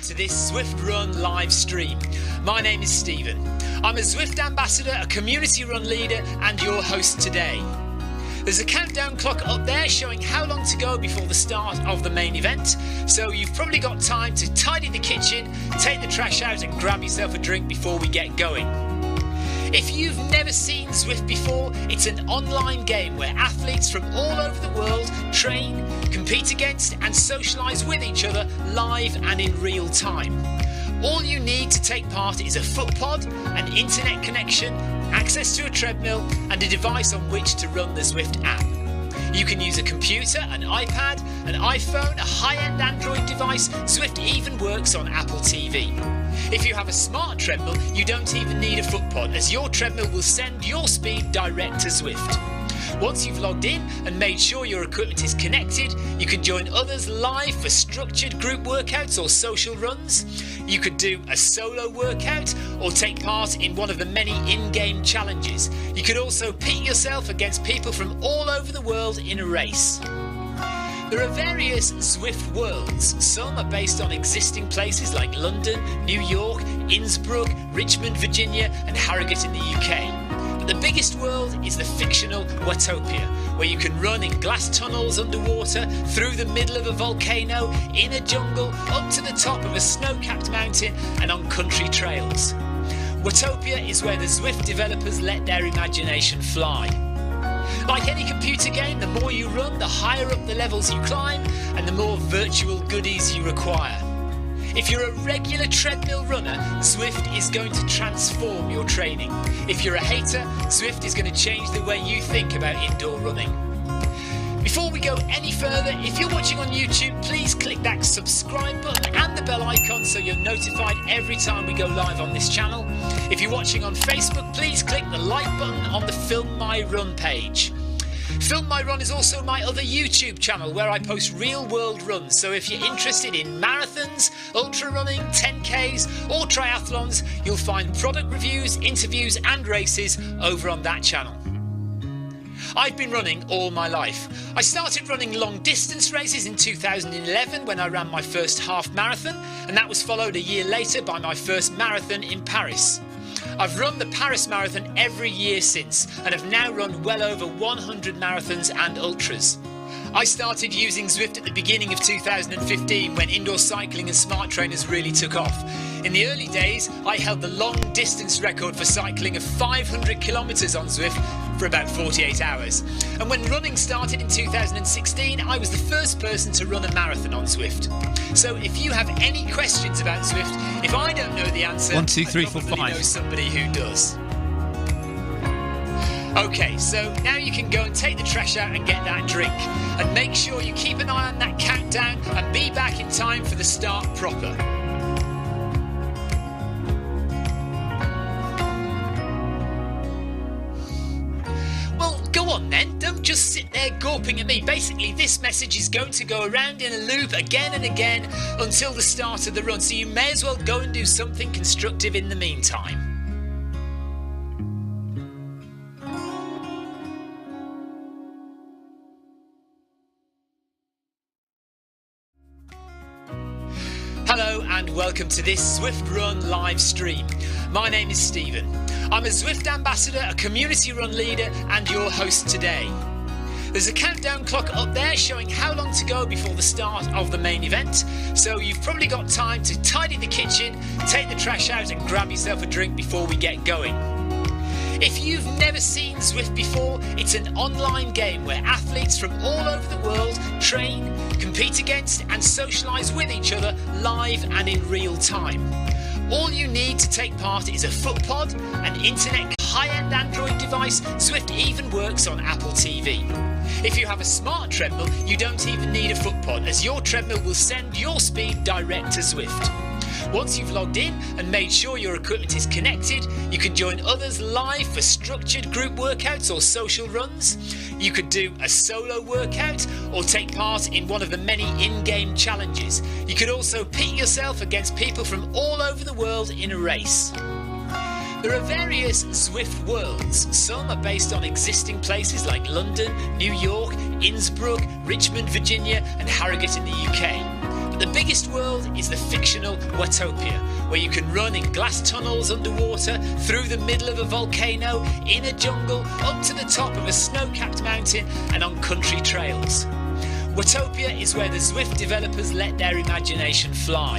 to this Zwift Run live stream. My name is Stephen. I'm a Zwift ambassador, a community run leader and your host today. There's a countdown clock up there showing how long to go before the start of the main event, so you've probably got time to tidy the kitchen, take the trash out and grab yourself a drink before we get going. If you've never seen Zwift before, it's an online game where athletes from all over the world train, compete against and socialise with each other live and in real time. All you need to take part is a footpod, an internet connection, access to a treadmill and a device on which to run the Zwift app. You can use a computer, an iPad, an iPhone, a high-end Android device. Zwift even works on Apple TV. If you have a smart treadmill, you don't even need a footpod, as your treadmill will send your speed direct to Zwift. Once you've logged in and made sure your equipment is connected, you can join others live for structured group workouts or social runs. You could do a solo workout or take part in one of the many in-game challenges. You could also pit yourself against people from all over the world in a race. There are various Zwift Worlds. Some are based on existing places like London, New York, Innsbruck, Richmond, Virginia and Harrogate in the UK. But the biggest world is the fictional Watopia, where you can run in glass tunnels underwater, through the middle of a volcano, in a jungle, up to the top of a snow-capped mountain and on country trails. Watopia is where the Zwift developers let their imagination fly. Like any computer game, the more you run, the higher up the levels you climb and the more virtual goodies you require. If you're a regular treadmill runner, Zwift is going to transform your training. If you're a hater, Zwift is going to change the way you think about indoor running. Before we go any further, if you're watching on YouTube, please click that subscribe button and the bell icon so you're notified every time we go live on this channel. If you're watching on Facebook, please click the like button on the Film My Run page. Film My Run is also my other YouTube channel where I post real world runs, so if you're interested in marathons, ultra running, 10Ks or triathlons, you'll find product reviews, interviews and races over on that channel. I've been running all my life. I started running long distance races in 2011 when I ran my first half marathon, and that was followed a year later by my first marathon in Paris. I've run the Paris Marathon every year since and have now run well over 100 marathons and ultras. I started using Zwift at the beginning of 2015 when indoor cycling and smart trainers really took off. In the early days, I held the long distance record for cycling of 500 kilometres on Zwift for about 48 hours. And when running started in 2016, I was the first person to run a marathon on Zwift. So if you have any questions about Zwift, if I don't know the answer, 1, 2, 3, 4, I probably 5. know somebody who does. Okay, so now you can go and take the trash out and get that drink. And make sure you keep an eye on that countdown and be back in time for the start proper. Well, go on then, don't just sit there gawping at me. Basically, this message is going to go around in a loop again and again until the start of the run, so you may as well go and do something constructive in the meantime. Hello and welcome to this Zwift Run live stream. My name is Stephen. I'm a Zwift ambassador, a community run leader and your host today. There's a countdown clock up there showing how long to go before the start of the main event, so you've probably got time to tidy the kitchen, take the trash out and grab yourself a drink before we get going. If you've never seen Zwift before, it's an online game where athletes from all over the world train, compete against and socialise with each other live and in real time. All you need to take part is a footpod, an internet high-end Android device. Zwift even works on Apple TV. If you have a smart treadmill, you don't even need a footpod, as your treadmill will send your speed direct to Zwift. Once you've logged in and made sure your equipment is connected, you can join others live for structured group workouts or social runs. You could do a solo workout or take part in one of the many in-game challenges. You could also pit yourself against people from all over the world in a race. There are various Zwift Worlds. Some are based on existing places like London, New York, Innsbruck, Richmond, Virginia and Harrogate in the UK. But the biggest world is the fictional Watopia, where you can run in glass tunnels underwater, through the middle of a volcano, in a jungle, up to the top of a snow-capped mountain and on country trails. Watopia is where the Zwift developers let their imagination fly.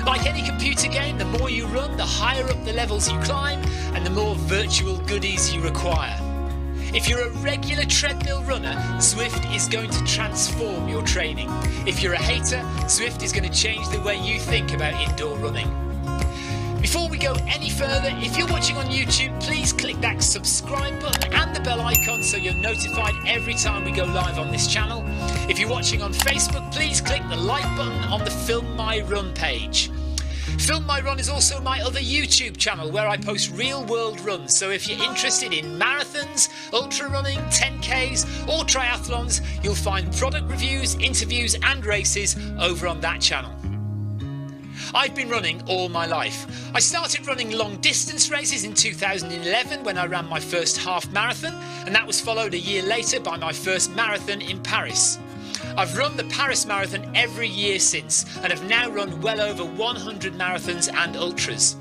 Like any computer game, the more you run, the higher up the levels you climb and the more virtual goodies you require. If you're a regular treadmill runner, Zwift is going to transform your training. If you're a hater, Zwift is going to change the way you think about indoor running. Before we go any further, if you're watching on YouTube, please click that subscribe button and the bell icon so you're notified every time we go live on this channel. If you're watching on Facebook, please click the like button on the Film My Run page. Film My Run is also my other YouTube channel where I post real world runs, so if you're interested in marathons, ultra running, 10Ks or triathlons, you'll find product reviews, interviews and races over on that channel. I've been running all my life. I started running long distance races in 2011 when I ran my first half marathon, and that was followed a year later by my first marathon in Paris. I've run the Paris Marathon every year since and have now run well over 100 marathons and ultras.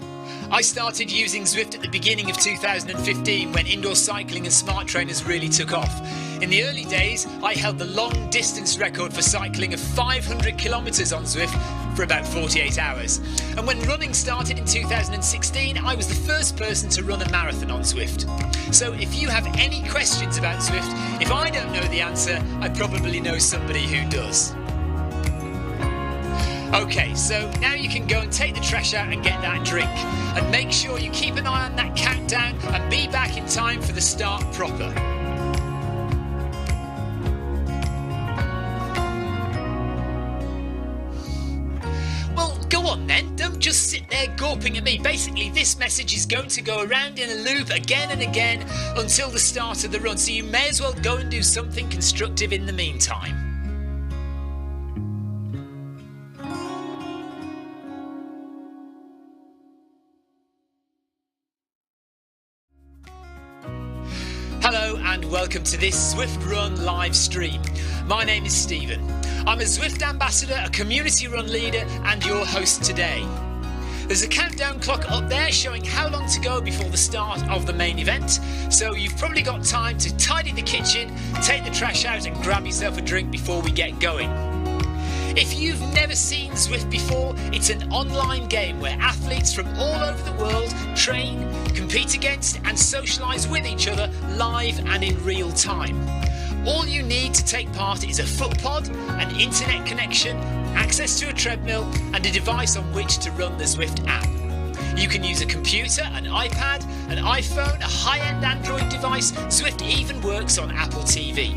I started using Zwift at the beginning of 2015 when indoor cycling and smart trainers really took off. In the early days, I held the long distance record for cycling of 500 kilometres on Zwift for about 48 hours. And when running started in 2016, I was the first person to run a marathon on Zwift. So if you have any questions about Zwift, if I don't know the answer, I probably know somebody who does. Okay, so now you can go and take the trash out and get that drink. And make sure you keep an eye on that countdown and be back in time for the start proper. Well, go on then, don't just sit there gawping at me. Basically, this message is going to go around in a loop again and again until the start of the run, so you may as well go and do something constructive in the meantime. Hello and welcome to this Zwift Run live stream. My name is Stephen. I'm a Zwift ambassador, a community run leader and your host today. There's a countdown clock up there showing how long to go before the start of the main event, so you've probably got time to tidy the kitchen, take the trash out and grab yourself a drink before we get going. If you've never seen Zwift before, it's an online game where athletes from all over the world train, compete against and socialise with each other live and in real time. All you need to take part is a foot pod, an internet connection, access to a treadmill and a device on which to run the Zwift app. You can use a computer, an iPad, an iPhone, a high-end Android device. Zwift even works on Apple TV.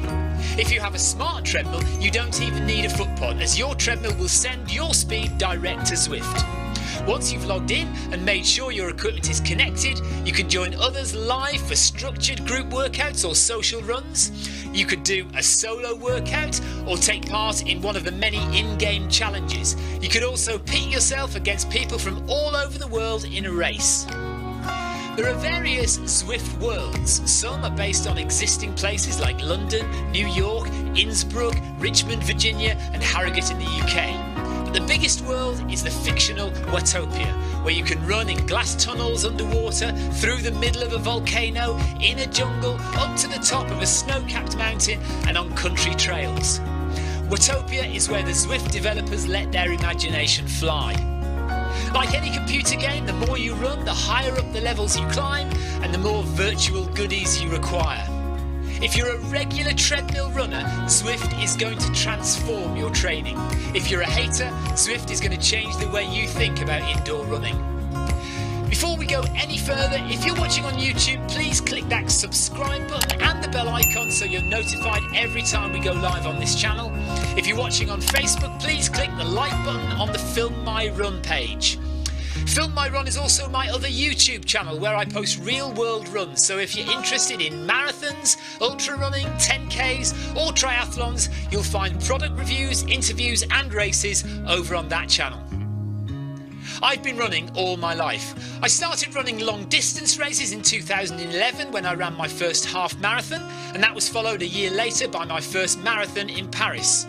If you have a smart treadmill, you don't even need a foot pod, as your treadmill will send your speed direct to Zwift. Once you've logged in and made sure your equipment is connected, you can join others live for structured group workouts or social runs. You could do a solo workout or take part in one of the many in-game challenges. You could also pit yourself against people from all over the world in a race. There are various Zwift Worlds. Some are based on existing places like London, New York, Innsbruck, Richmond, Virginia and Harrogate in the UK. But the biggest world is the fictional Watopia, where you can run in glass tunnels underwater, through the middle of a volcano, in a jungle, up to the top of a snow-capped mountain and on country trails. Watopia is where the Zwift developers let their imagination fly. Like any computer game, the more you run, the higher up the levels you climb and the more virtual goodies you require. If you're a regular treadmill runner, Zwift is going to transform your training. If you're a hater, Zwift is going to change the way you think about indoor running. Before we go any further, if you're watching on YouTube, please click that subscribe button and the bell icon so you're notified every time we go live on this channel. If you're watching on Facebook, please click the like button on the Film My Run page. Film My Run is also my other YouTube channel where I post real world runs, so if you're interested in marathons, ultra running, 10Ks or triathlons, you'll find product reviews, interviews and races over on that channel. I've been running all my life. I started running long distance races in 2011 when I ran my first half marathon, and that was followed a year later by my first marathon in Paris.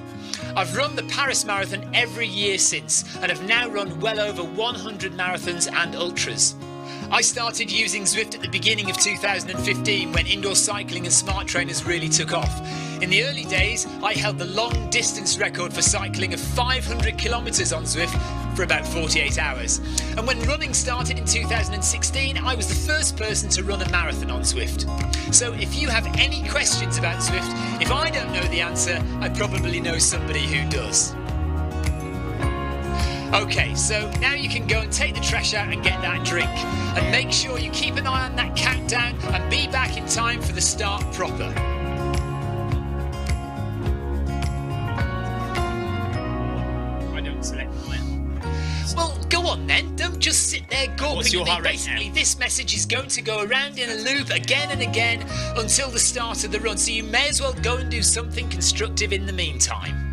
I've run the Paris Marathon every year since and have now run well over 100 marathons and ultras. I started using Zwift at the beginning of 2015 when indoor cycling and smart trainers really took off. In the early days, I held the long distance record for cycling of 500 kilometres on Zwift for about 48 hours. And when running started in 2016, I was the first person to run a marathon on Zwift. So if you have any questions about Zwift, if I don't know the answer, I probably know somebody who does. Okay, so now you can go and take the trash out and get that drink. And make sure you keep an eye on that countdown and be back in time for the start proper. I don't select mine. Well, go on then. Don't just sit there gawping. What's your heart rate Basically, now? this message is going to go around in a loop again and again until the start of the run. So you may as well go and do something constructive in the meantime.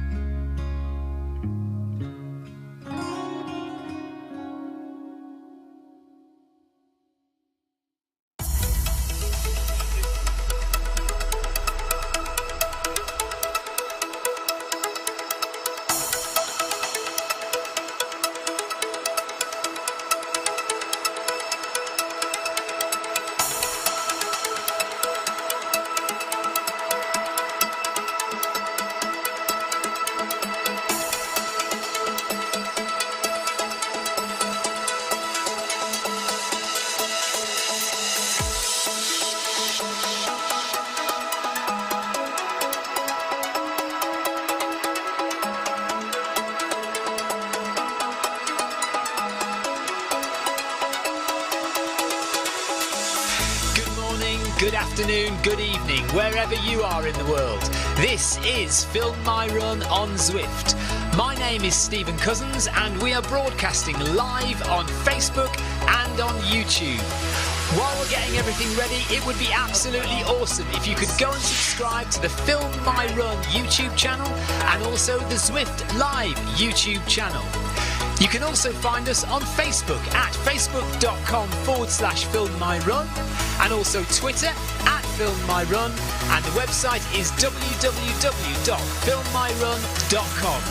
Good afternoon, good evening, wherever you are in the world. This is Film My Run on Zwift. My name is Stephen Cousins and we are broadcasting live on Facebook and on YouTube. While we're getting everything ready, it would be absolutely awesome if you could go and subscribe to the Film My Run YouTube channel and also the Zwift Live YouTube channel. You can also find us on Facebook at facebook.com/filmmyrun and also Twitter at filmmyrun, and the website is www.filmmyrun.com.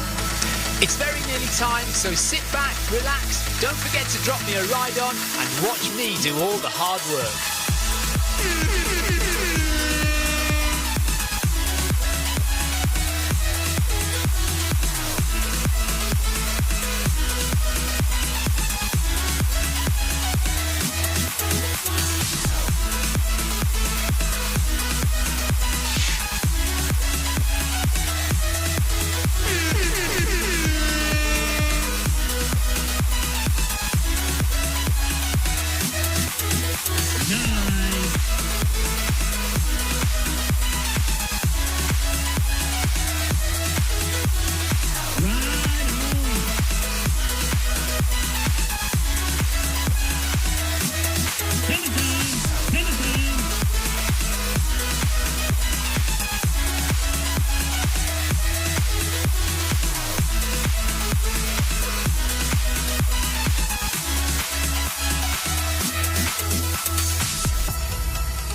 It's very nearly time, so sit back, relax, don't forget to drop me a ride on and watch me do all the hard work.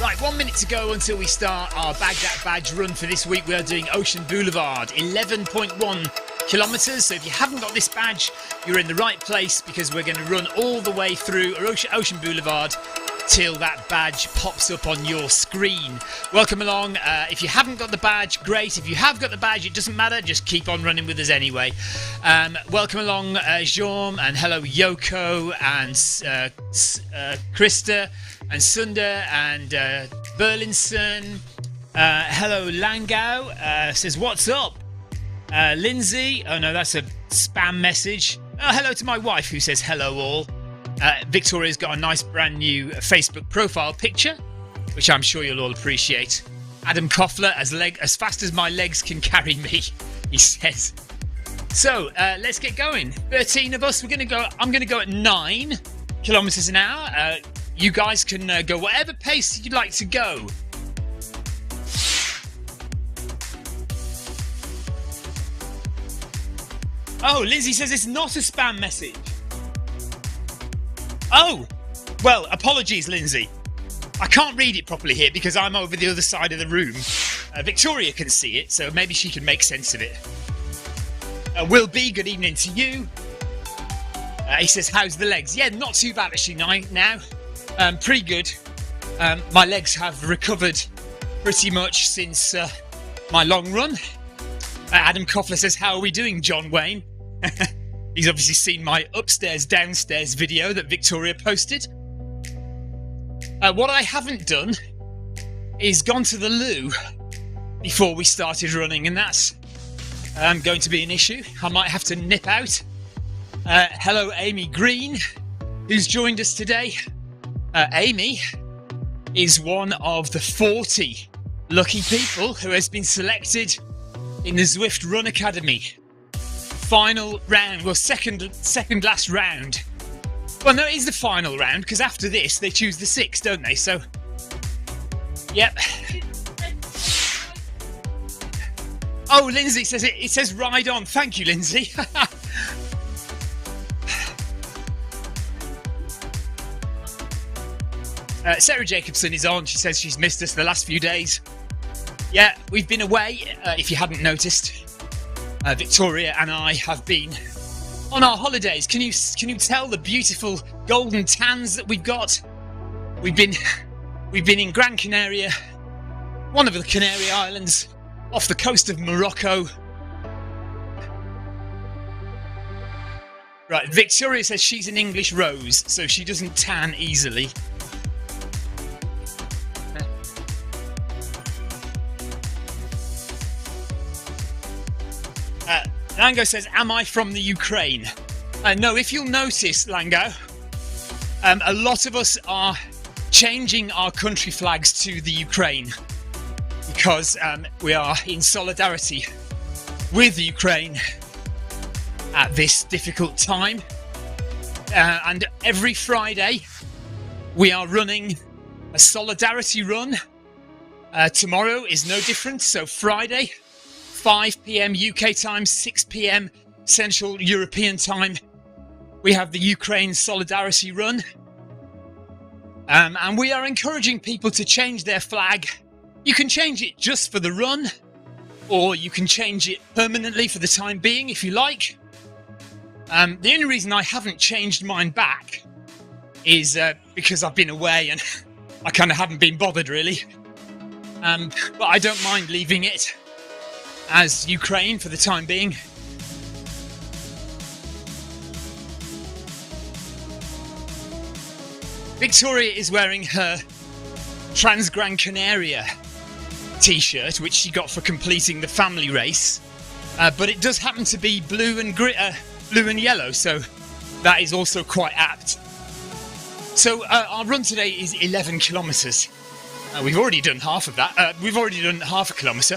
Right, 1 minute to go until we start our Baghdad Badge run for this week. We are doing Ocean Boulevard, 11.1 kilometres. So if you haven't got this badge, you're in the right place because we're going to run all the way through Ocean Boulevard till that badge pops up on your screen. Welcome along. If you haven't got the badge, great. If you have got the badge, it doesn't matter. Just keep on running with us anyway. Welcome along, Jean, and hello, Yoko, and Krista, and Sunda, and Burlinson. Hello, Langau. Says, what's up? Lindsay. Oh, no, that's a spam message. Oh, hello to my wife, who says hello all. Victoria's got a nice brand new Facebook profile picture, which I'm sure you'll all appreciate. Adam Koffler, as fast as my legs can carry me, he says. So let's get going. 13 of us. I'm going to go at 9 kilometers an hour. You guys can go whatever pace you'd like to go. Oh, Lindsay says it's not a spam message. Oh, well, apologies, Lindsay. I can't read it properly here because I'm over the other side of the room. Victoria can see it, so maybe she can make sense of it. Will B, good evening to you. He says, how's the legs? Yeah, not too bad actually now. Pretty good. My legs have recovered pretty much since my long run. Adam Koffler says, how are we doing, John Wayne? He's obviously seen my upstairs downstairs video that Victoria posted. What I haven't done is gone to the loo before we started running, and that's going to be an issue. I might have to nip out. Hello, Amy Green, who's joined us today. Amy is one of the 40 lucky people who has been selected in the Zwift Run Academy. Final round, well, second last round. Well, no, it is the final round, because after this, they choose the 6, don't they? So, yep. Oh, Lindsay says it says ride on. Thank you, Lindsay. Sarah Jacobson is on. She says she's missed us the last few days. Yeah, we've been away, if you hadn't noticed. Victoria and I have been on our holidays. Can you tell the beautiful golden tans that we've got? We've been in Gran Canaria, one of the Canary Islands, off the coast of Morocco. Right, Victoria says she's an English rose, so she doesn't tan easily. Lango says, am I from the Ukraine? No, if you'll notice, Lango, a lot of us are changing our country flags to the Ukraine because we are in solidarity with Ukraine at this difficult time. And every Friday we are running a solidarity run. Tomorrow is no different, so Friday, 5 p.m. UK time, 6 p.m. Central European time, we have the Ukraine Solidarity Run. And we are encouraging people to change their flag. You can change it just for the run, or you can change it permanently for the time being if you like. The only reason I haven't changed mine back is because I've been away and I kind of haven't been bothered really. But I don't mind leaving it as Ukraine for the time being. Victoria is wearing her Trans Gran Canaria t-shirt, which she got for completing the family race, but it does happen to be blue and yellow, so that is also quite apt. So our run today is 11 kilometres. We've already done half of that. We've already done half a kilometre.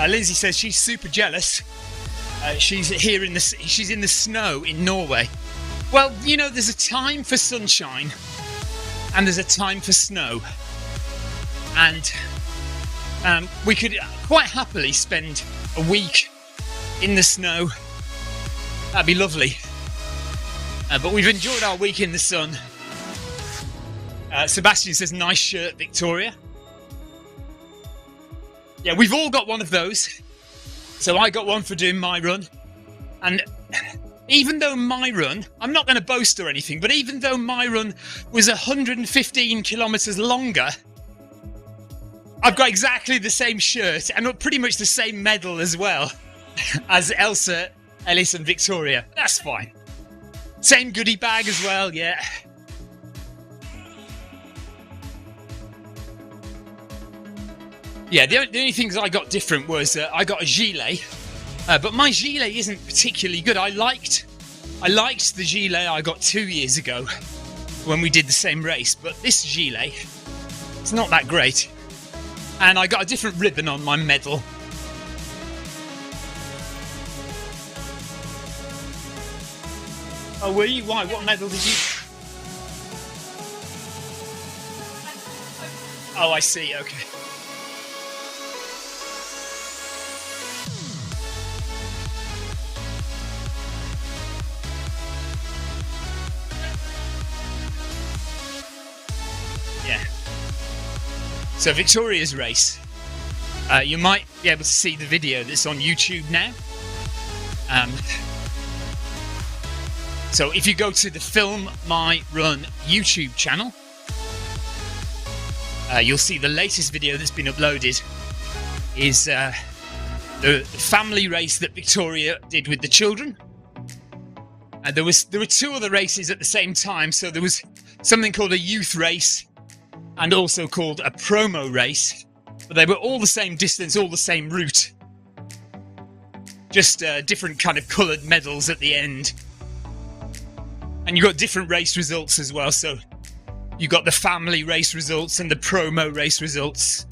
Lindsay says she's super jealous. She's in the snow in Norway. Well, you know, there's a time for sunshine and there's a time for snow, and we could quite happily spend a week in the snow. That'd be lovely. But we've enjoyed our week in the sun. Sebastian says nice shirt, Victoria. Yeah, we've all got one of those. So I got one for doing my run. And even though my run, I'm not going to boast or anything, but even though my run was 115 kilometres longer, I've got exactly the same shirt and pretty much the same medal as well as Elsa, Ellis and Victoria. That's fine. Same goodie bag as well, yeah. Yeah, the only things I got different was I got a gilet, but my gilet isn't particularly good. I liked the gilet I got 2 years ago when we did the same race, but this gilet, it's not that great. And I got a different ribbon on my medal. Oh, were you? Why? What medal did you? Oh, I see. Okay. Yeah. So Victoria's race. You might be able to see the video that's on YouTube now. So if you go to the Film My Run YouTube channel, you'll see the latest video that's been uploaded is the family race that Victoria did with the children. There were two other races at the same time. So there was something called a youth race and also called a promo race, but they were all the same distance, all the same route, just different kind of coloured medals at the end. And you got different race results as well. So you got the family race results and the promo race results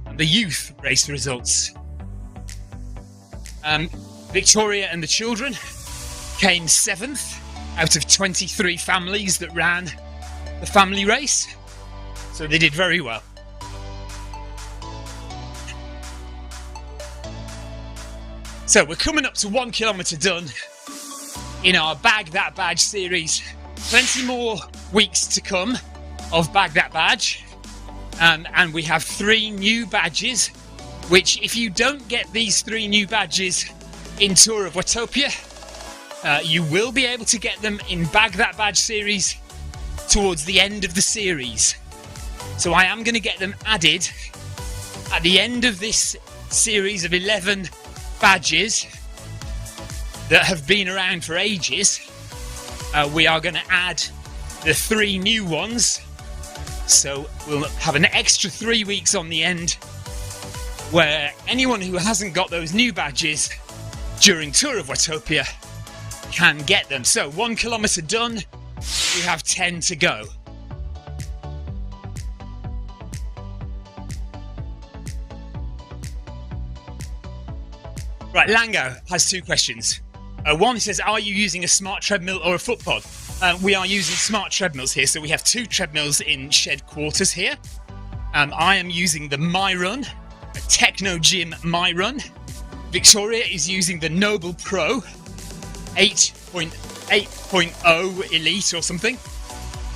and the youth race results. Victoria and the children came 7th out of 23 families that ran the family race. So they did very well. So we're coming up to 1 kilometre done in our Bag That Badge series. Plenty more weeks to come of Bag That Badge. And we have 3 new badges, which if you don't get these 3 new badges in Tour of Watopia, you will be able to get them in Bag That Badge series towards the end of the series. So I am going to get them added at the end of this series of 11 badges that have been around for ages. We are going to add the 3 new ones. So we'll have an extra 3 weeks on the end where anyone who hasn't got those new badges during Tour of Watopia can get them. So 1 kilometre done, we have 10 to go. Right, Lango has 2 questions. One says, are you using a smart treadmill or a foot pod? We are using smart treadmills here. So we have 2 treadmills in shed quarters here. I am using the MyRun, a Techno Gym MyRun. Victoria is using the Noble Pro 8.0 Elite or something.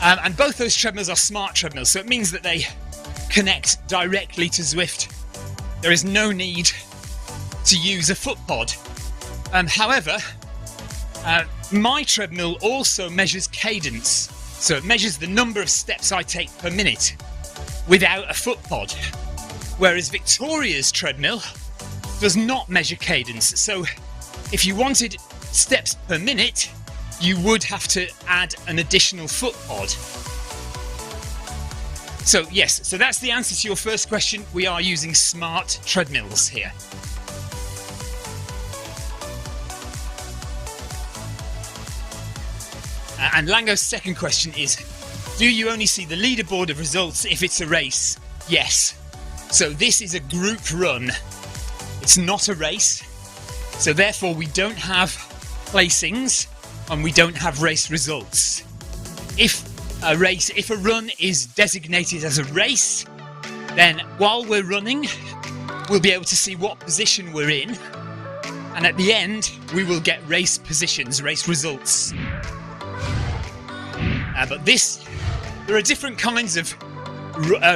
And both those treadmills are smart treadmills. So it means that they connect directly to Zwift. There is no need to use a foot pod. However, my treadmill also measures cadence. So it measures the number of steps I take per minute without a foot pod. Whereas Victoria's treadmill does not measure cadence. So if you wanted steps per minute, you would have to add an additional foot pod. So yes, so that's the answer to your first question. We are using smart treadmills here. And Lango's second question is, do you only see the leaderboard of results if it's a race? Yes. So this is a group run. It's not a race. So therefore we don't have placings and we don't have race results. If a run is designated as a race, then while we're running, we'll be able to see what position we're in. And at the end, we will get race positions, race results. But there are different kinds of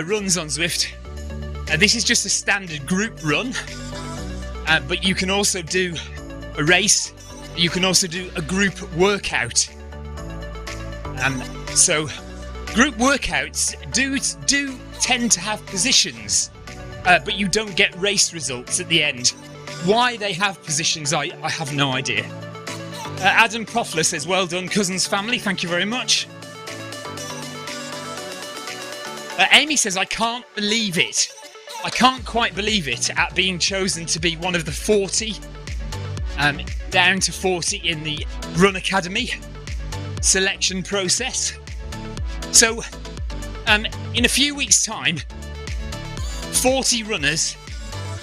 runs on Zwift. This is just a standard group run, but you can also do a race. You can also do a group workout. So group workouts do tend to have positions, but you don't get race results at the end. Why they have positions, I have no idea. Adam Koffler says, well done, Cousins family. Thank you very much. Amy says, I can't believe it. I can't quite believe it at being chosen to be one of the 40, down to 40 in the Run Academy selection process. So, in a few weeks' time, 40 runners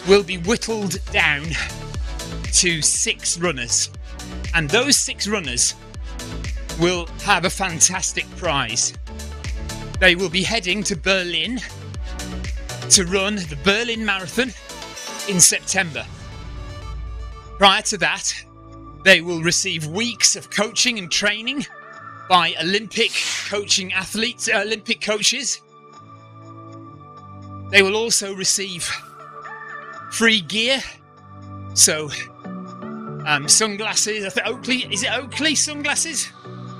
will be whittled down to 6 runners. And those 6 runners will have a fantastic prize. They will be heading to Berlin to run the Berlin Marathon in September. Prior to that, they will receive weeks of coaching and training by Olympic coaches. They will also receive free gear. So, sunglasses. I think Oakley. Is it Oakley sunglasses?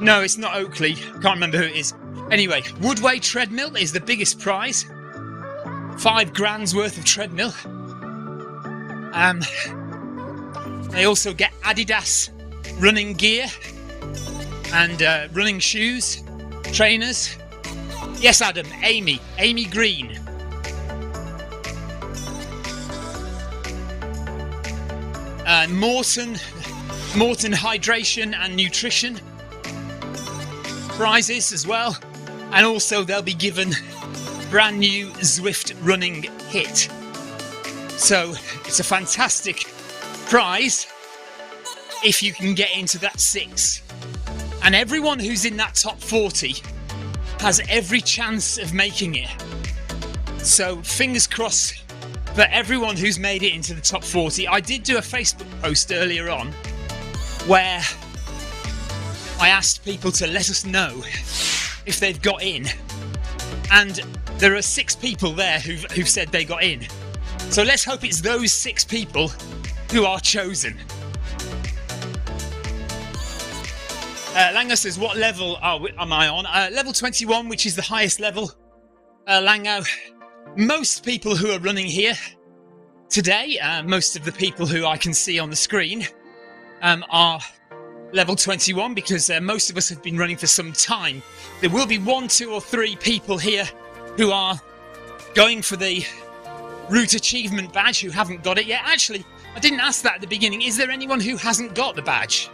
No, it's not Oakley. Can't remember who it is. Anyway, Woodway treadmill is the biggest prize. £5,000 worth of treadmill. They also get Adidas running gear and running shoes, trainers. Yes, Adam, Amy Green. Morton hydration and nutrition prizes as well, and also they'll be given brand new Zwift running kit. So it's a fantastic prize if you can get into that 6, and everyone who's in that top 40 has every chance of making it. So fingers crossed for everyone who's made it into the top 40. I did do a Facebook post earlier on where I asked people to let us know if they've got in, and there are 6 people there who've said they got in. So let's hope it's those 6 people who are chosen. Lango says, what level am I on? Level 21, which is the highest level. Lango, most people who are running here today, most of the people who I can see on the screen are level 21, because most of us have been running for some time. There will be 1, 2 or 3 people here who are going for the Route Achievement Badge who haven't got it yet. Actually, I didn't ask that at the beginning. Is there anyone who hasn't got the badge?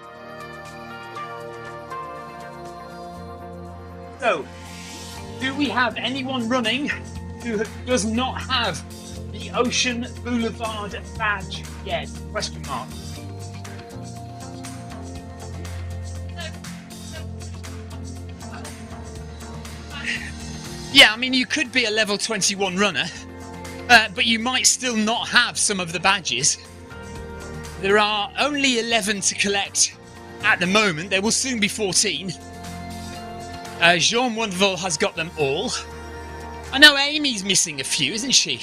So, do we have anyone running who does not have the Ocean Boulevard badge yet? Question mark. Yeah, I mean, you could be a level 21 runner, but you might still not have some of the badges. There are only 11 to collect at the moment. There will soon be 14. Jean Wonderful has got them all. I know Amy's missing a few, isn't she?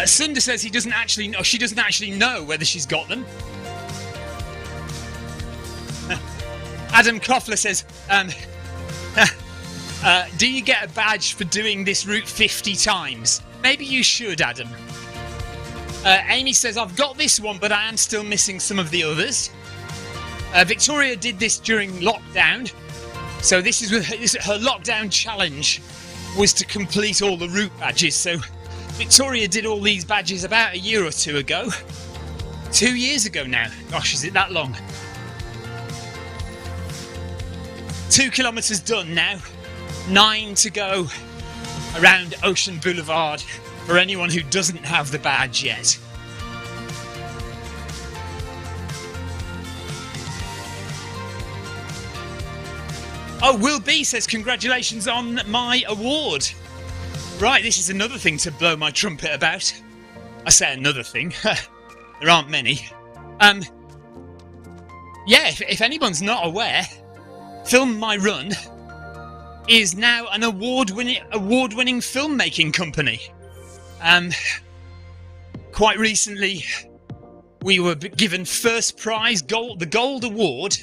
Sunder says he doesn't actually know. She doesn't actually know whether she's got them. Adam Koffler says, do you get a badge for doing this route 50 times? Maybe you should, Adam. Amy says, I've got this one, but I am still missing some of the others. Victoria did this during lockdown. So this is her lockdown challenge was to complete all the route badges. So Victoria did all these badges about a year or 2 ago. 2 years ago now. Gosh, is it that long? 2 kilometres done now. 9 to go around Ocean Boulevard for anyone who doesn't have the badge yet. Oh, Will B says, congratulations on my award. Right, this is another thing to blow my trumpet about. I say another thing. There aren't many. Yeah, if anyone's not aware, Film My Run is now an award-winning filmmaking company. Quite recently, we were given first prize, the Gold Award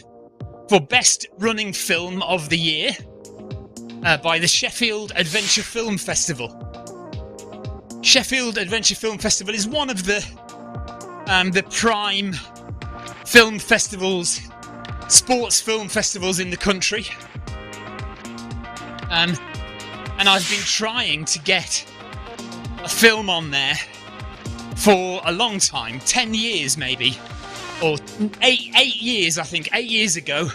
for Best Running Film of the Year by the Sheffield Adventure Film Festival. Sheffield Adventure Film Festival is one of the prime film festivals, sports film festivals in the country. And I've been trying to get a film on there for a long time, 10 years maybe, or 8 years, I think. 8 years ago,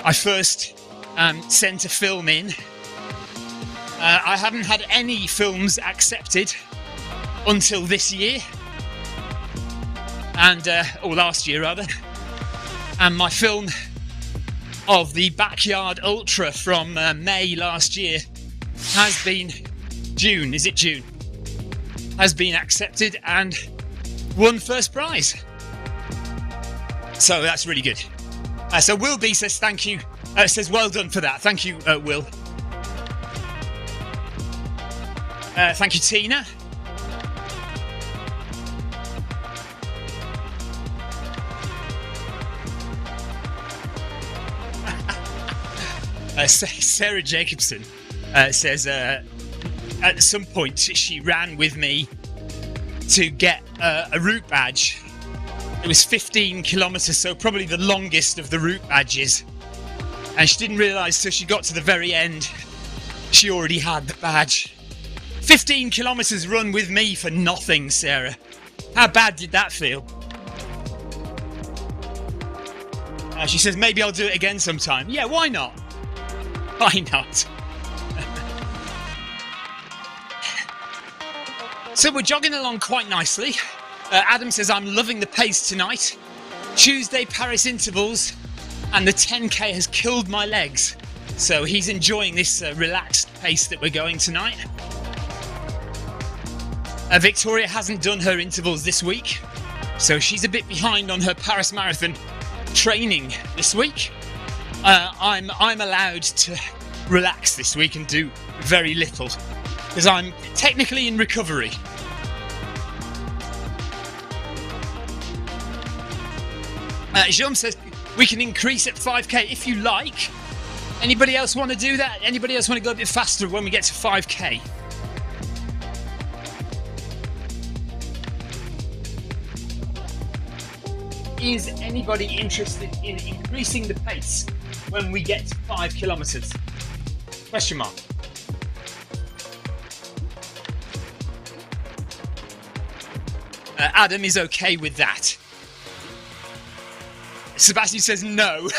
I first sent a film in. I haven't had any films accepted until this year, or last year rather. And my film of the Backyard Ultra from May last year has been June. Is it June? has been accepted and won first prize. So that's really good. So Will B says thank you. Says well done for that. Thank you, Will. Thank you, Tina. Sarah Jacobson says at some point she ran with me to get a route badge. It was 15 kilometres, so probably the longest of the route badges. And she didn't realise till she got to the very end she already had the badge. 15 kilometres run with me for nothing, Sarah. How bad did that feel? She says maybe I'll do it again sometime. Yeah, why not? Why not? So we're jogging along quite nicely. Adam says I'm loving the pace tonight. Tuesday Paris intervals and the 10k has killed my legs. So he's enjoying this relaxed pace that we're going tonight. Victoria hasn't done her intervals this week, so she's a bit behind on her Paris Marathon training this week. I'm allowed to relax this week and do very little because I'm technically in recovery. Jean says we can increase at 5k if you like. Anybody else want to do that? Anybody else want to go a bit faster when we get to 5k? Is anybody interested in increasing the pace when we get to 5 kilometres? Question mark. Adam is okay with that. Sebastian says no.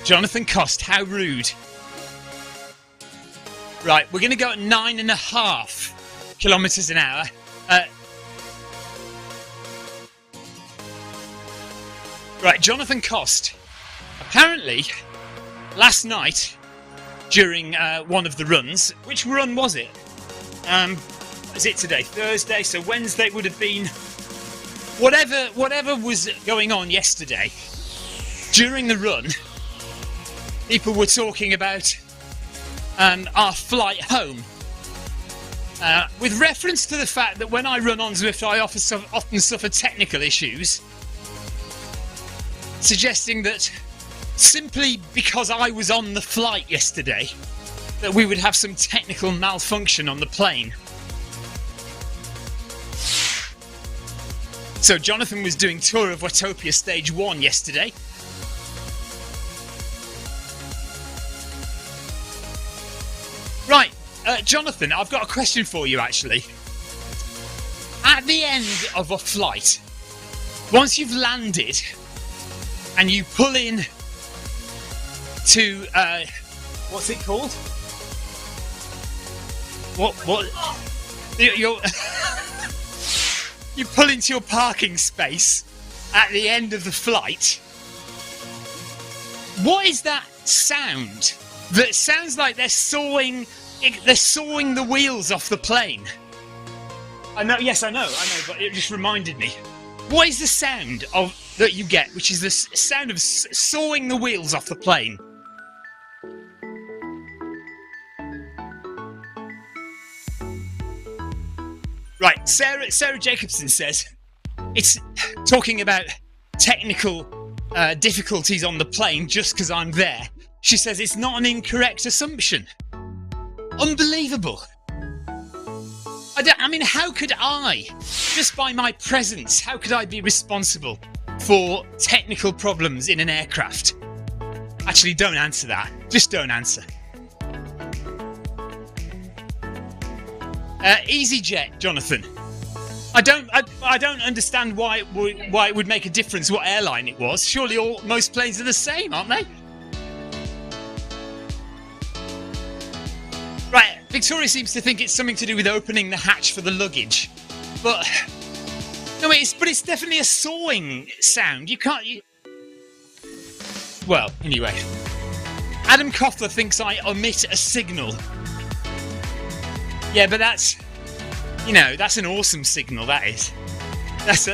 Jonathan Cost, how rude. Right, we're going to go at 9.5 kilometres an hour. Right, Jonathan Cost. Apparently, last night, during one of the runs, which run was it? Is it today? Thursday, so Wednesday would have been... Whatever was going on yesterday, during the run, people were talking about our flight home. With reference to the fact that when I run on Zwift, I often suffer technical issues, suggesting that simply because I was on the flight yesterday, that we would have some technical malfunction on the plane. So Jonathan was doing tour of Watopia stage 1 yesterday. Right, Jonathan, I've got a question for you actually. At the end of a flight, once you've landed and you pull in to, what's it called? What? You pull into your parking space at the end of the flight. What is that sound? That sounds like they're sawing the wheels off the plane. I know, but it just reminded me. What is the sound that you get, which is the sound of sawing the wheels off the plane? Right, Sarah Jacobson says it's talking about technical difficulties on the plane just because I'm there. She says it's not an incorrect assumption. Unbelievable. I mean, how could I, just by my presence, how could I be responsible for technical problems in an aircraft? Actually, don't answer that. Just don't answer. EasyJet, Jonathan. I don't understand why it would make a difference what airline it was. Surely most planes are the same, aren't they? Right, Victoria seems to think it's something to do with opening the hatch for the luggage. But No, but it's definitely a sawing sound. You can't... Well, anyway. Adam Koffler thinks I omit a signal. Yeah, but that's... You know, that's an awesome signal, that is. That's...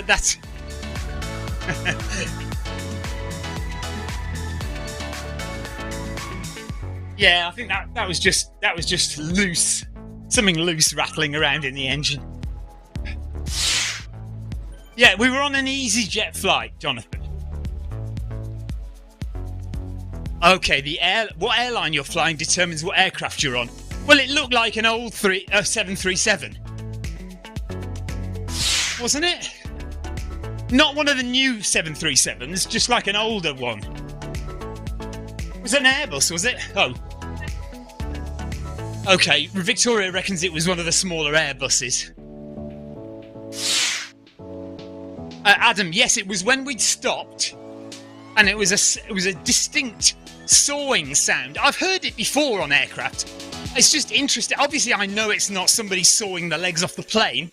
Yeah, I think that was just loose. Something loose rattling around in the engine. Yeah, we were on an EasyJet flight, Jonathan. Okay, what airline you're flying determines what aircraft you're on. Well, it looked like an old 737. Wasn't it? Not one of the new 737s, just like an older one. Was it an Airbus, was it? Oh. Okay, Victoria reckons it was one of the smaller Airbuses. Adam, yes, it was when we'd stopped, and it was a distinct sawing sound. I've heard it before on aircraft. It's just interesting. Obviously, I know it's not somebody sawing the legs off the plane.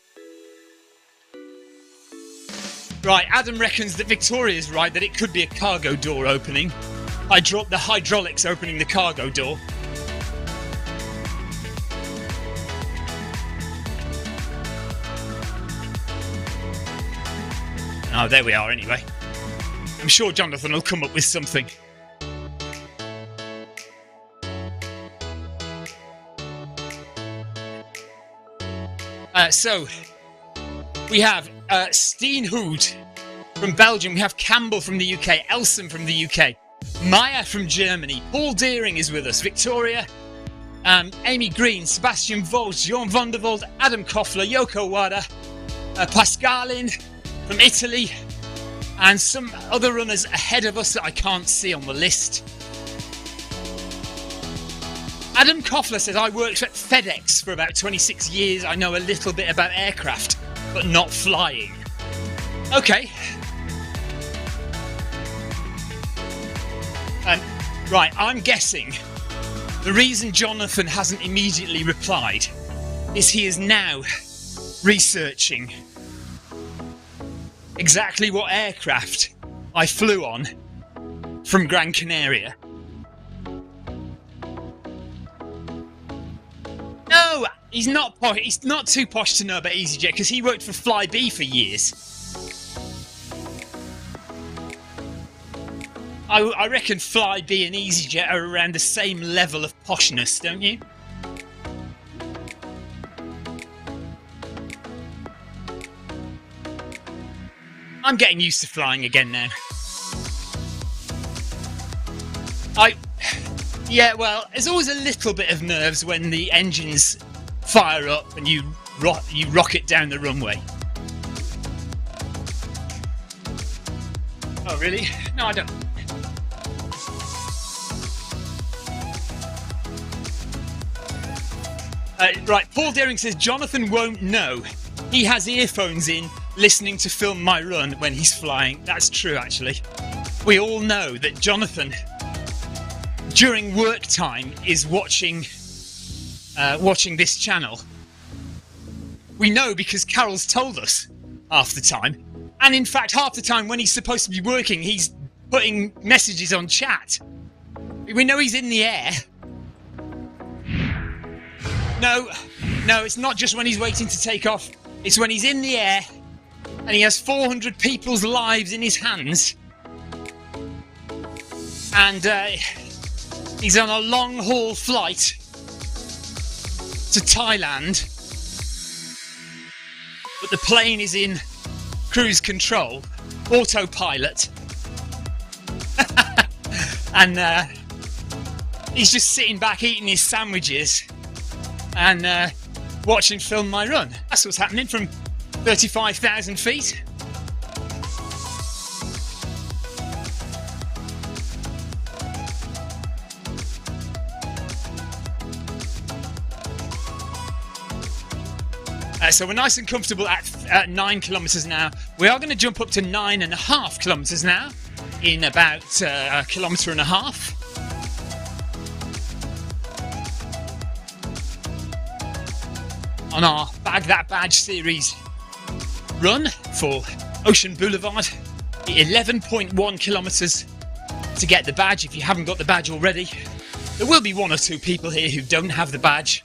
Right, Adam reckons that Victoria's right, that it could be a cargo door opening. The hydraulics opening the cargo door. Oh, there we are anyway. I'm sure Jonathan will come up with something. So, we have Steen Hood from Belgium, we have Campbell from the UK, Elson from the UK, Maya from Germany, Paul Deering is with us, Victoria, Amy Green, Sebastian Volz, Jean van der Vold, Adam Koffler, Yoko Wada, Pascalin from Italy, and some other runners ahead of us that I can't see on the list. Adam Koffler says, I worked at FedEx for about 26 years. I know a little bit about aircraft, but not flying. Okay. Right, I'm guessing the reason Jonathan hasn't immediately replied is he is now researching exactly what aircraft I flew on from Gran Canaria. No, he's not posh. He's not too posh to know about EasyJet because he worked for Flybe for years. I reckon Flybe and EasyJet are around the same level of poshness, don't you? I'm getting used to flying again now. Yeah, well, there's always a little bit of nerves when the engines fire up and you rocket down the runway. Oh, really? No, I don't. Right, Paul Deering says, Jonathan won't know. He has earphones in, listening to Film My Run when he's flying. That's true, actually. We all know that Jonathan, during work time, is watching this channel. We know because Carol's told us half the time. And in fact, half the time when he's supposed to be working, he's putting messages on chat. We know he's in the air. No, it's not just when he's waiting to take off. It's when he's in the air and he has 400 people's lives in his hands. And he's on a long-haul flight to Thailand. But the plane is in cruise control, autopilot. And he's just sitting back eating his sandwiches and watching Film My Run. That's what's happening from 35,000 feet. So we're nice and comfortable at 9 kilometres now. We are going to jump up to 9.5 kilometres now in about a kilometre and a half. On our Bag That Badge series. run for Ocean Boulevard, 11.1 kilometres to get the badge if you haven't got the badge already. There will be one or two people here who don't have the badge,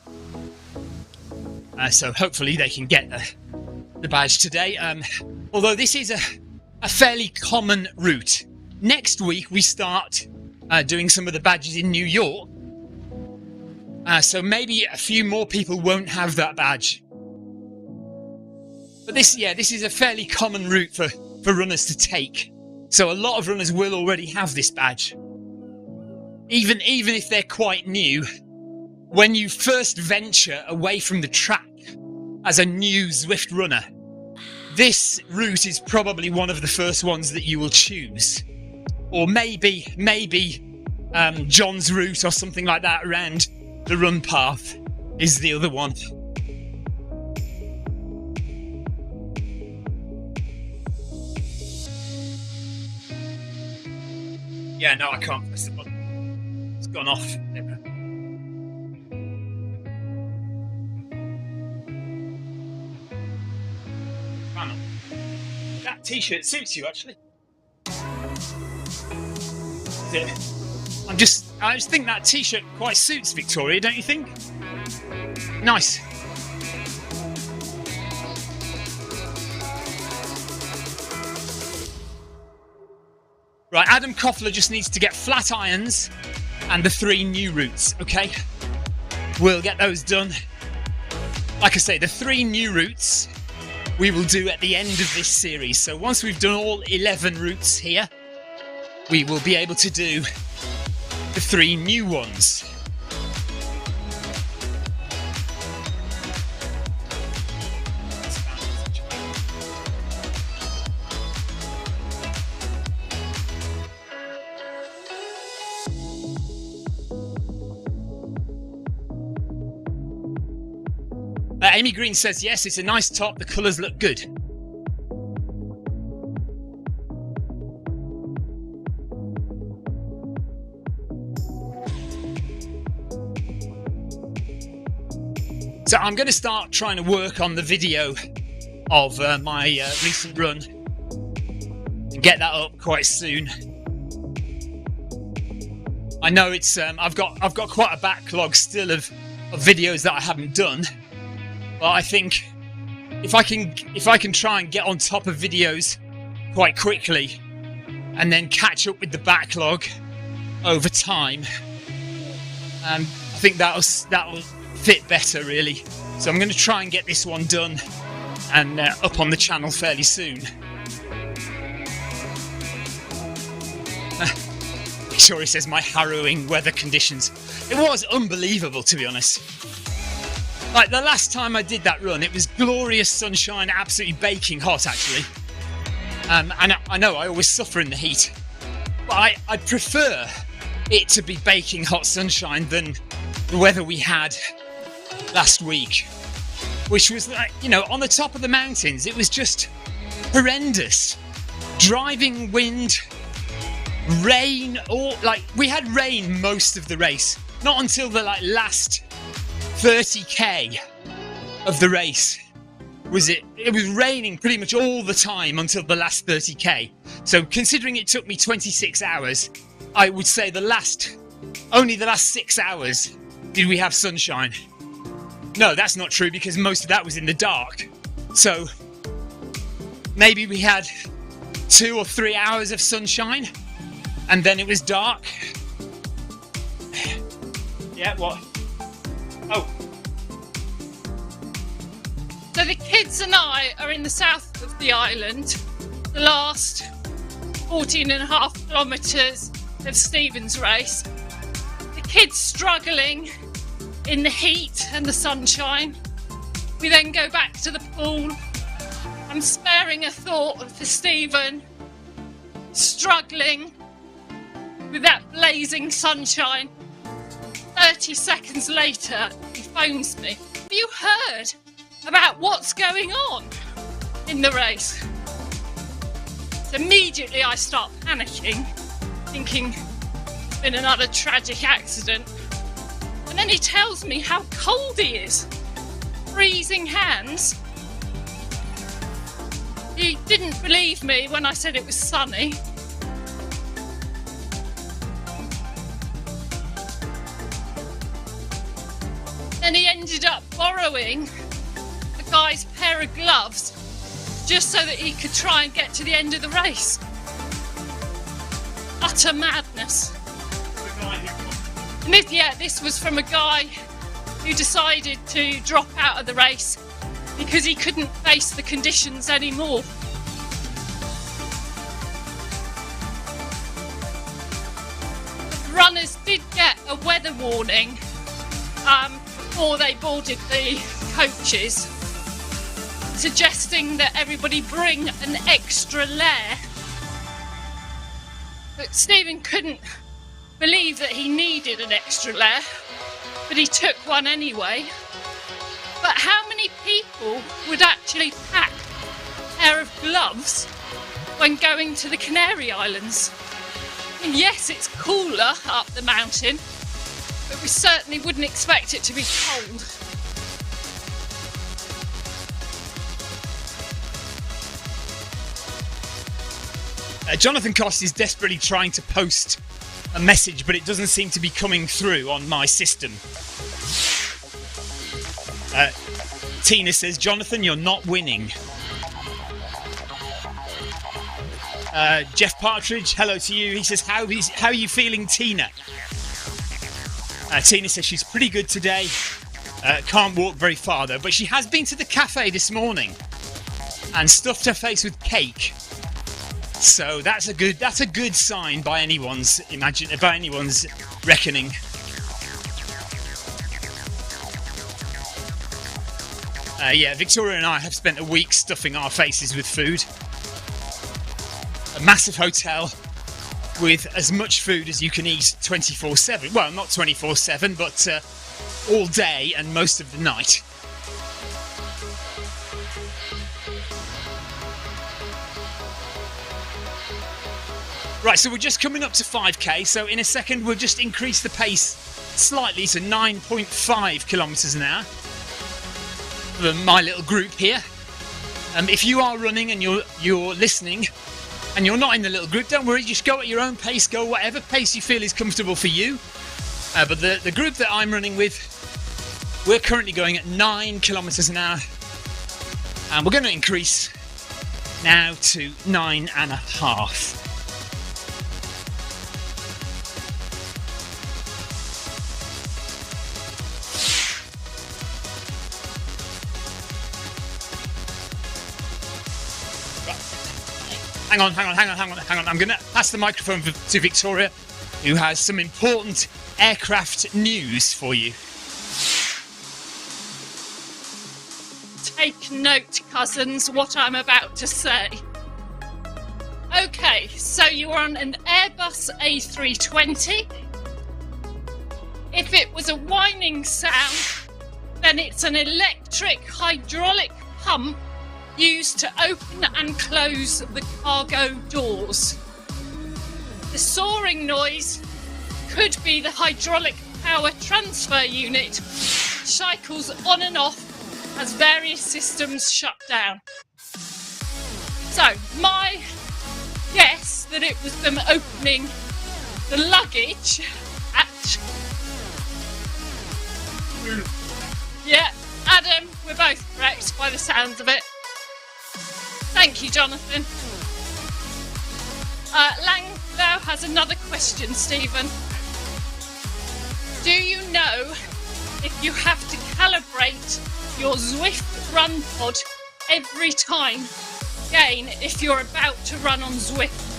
so hopefully they can get the badge today. Although this is a fairly common route. Next week we start doing some of the badges in New York, so maybe a few more people won't have that badge. But this is a fairly common route for runners to take. So a lot of runners will already have this badge. Even if they're quite new, when you first venture away from the track as a new Zwift runner, this route is probably one of the first ones that you will choose. Or maybe John's route or something like that around the run path is the other one. Yeah, no, I can't press the button. It's gone off. That t-shirt suits you, actually. I just think that t-shirt quite suits Victoria, don't you think? Nice. Right, Adam Koffler just needs to get flat irons and the 3 new routes, okay? We'll get those done. Like I say, the 3 new routes we will do at the end of this series. So once we've done all 11 routes here, we will be able to do the 3 new ones. Amy Green says, yes, it's a nice top. The colours look good. So I'm going to start trying to work on the video of my recent run and get that up quite soon. I know it's I've got quite a backlog still of videos that I haven't done. But I think if I can try and get on top of videos quite quickly and then catch up with the backlog over time, I think that'll fit better, really. So I'm going to try and get this one done and up on the channel fairly soon. Victoria says my harrowing weather conditions. It was unbelievable, to be honest. Like the last time I did that run, it was glorious sunshine, absolutely baking hot actually. And I know I always suffer in the heat, but I'd prefer it to be baking hot sunshine than the weather we had last week, which was like, you know, on the top of the mountains, it was just horrendous. Driving wind, rain, we had rain most of the race, not until the last 30k of the race it was raining pretty much all the time until the last 30k. So considering it took me 26 hours, I would say only the last 6 hours did we have sunshine. No, that's not true, because most of that was in the dark. So maybe we had 2 or 3 hours of sunshine and then it was dark. Yeah, what? Oh. So the kids and I are in the south of the island, the last 14.5 kilometres of Stephen's race. The kids struggling in the heat and the sunshine. We then go back to the pool. I'm sparing a thought for Stephen, struggling with that blazing sunshine. 30 seconds later, he phones me. Have you heard about what's going on in the race? So immediately I start panicking, thinking it's been another tragic accident. And then he tells me how cold he is. Freezing hands. He didn't believe me when I said it was sunny. Then he ended up borrowing the guy's pair of gloves just so that he could try and get to the end of the race. Utter madness. And this was from a guy who decided to drop out of the race because he couldn't face the conditions anymore. The runners did get a weather warning before they boarded the coaches, suggesting that everybody bring an extra layer. But Stephen couldn't believe that he needed an extra layer, but he took one anyway. But how many people would actually pack a pair of gloves when going to the Canary Islands? And yes, it's cooler up the mountain, but we certainly wouldn't expect it to be cold. Jonathan Cost is desperately trying to post a message, but it doesn't seem to be coming through on my system. Tina says, Jonathan, you're not winning. Jeff Partridge, hello to you. He says, how are you feeling, Tina? Tina says she's pretty good today. Can't walk very far though, but she has been to the cafe this morning and stuffed her face with cake. So that's a good sign by anyone's reckoning. Victoria and I have spent a week stuffing our faces with food. A massive hotel with as much food as you can eat 24/7. Well, not 24/7, but all day and most of the night. Right, so we're just coming up to 5k, so in a second we'll just increase the pace slightly to 9.5 kilometres an hour for my little group here. If you are running and you're listening and you're not in the little group, don't worry, just go at your own pace, go whatever pace you feel is comfortable for you. But the group that I'm running with, we're currently going at 9 kilometres an hour, and we're going to increase now to 9.5. Hang on. I'm going to pass the microphone to Victoria, who has some important aircraft news for you. Take note, cousins, what I'm about to say. Okay, so you're on an Airbus A320. If it was a whining sound, then it's an electric hydraulic pump used to open and close the cargo doors. The soaring noise could be the hydraulic power transfer unit cycles on and off as various systems shut down. So, my guess that it was them opening the luggage at... Yeah, Adam, we're both correct by the sounds of it. Thank you, Jonathan. Langlow has another question, Stephen. Do you know if you have to calibrate your Zwift Run pod every time, again, if you're about to run on Zwift?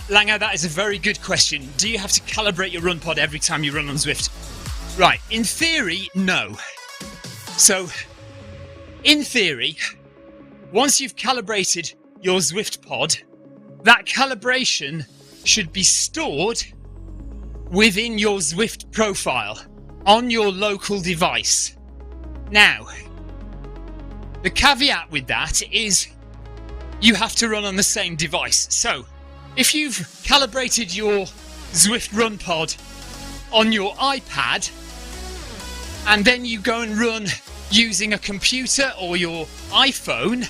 Langer, that is a very good question. Do you have to calibrate your run pod every time you run on Zwift? Right, in theory, no. So, in theory, once you've calibrated your Zwift pod, that calibration should be stored within your Zwift profile on your local device. Now, the caveat with that is you have to run on the same device. So, if you've calibrated your Zwift Run pod on your iPad, and then you go and run using a computer or your iPhone,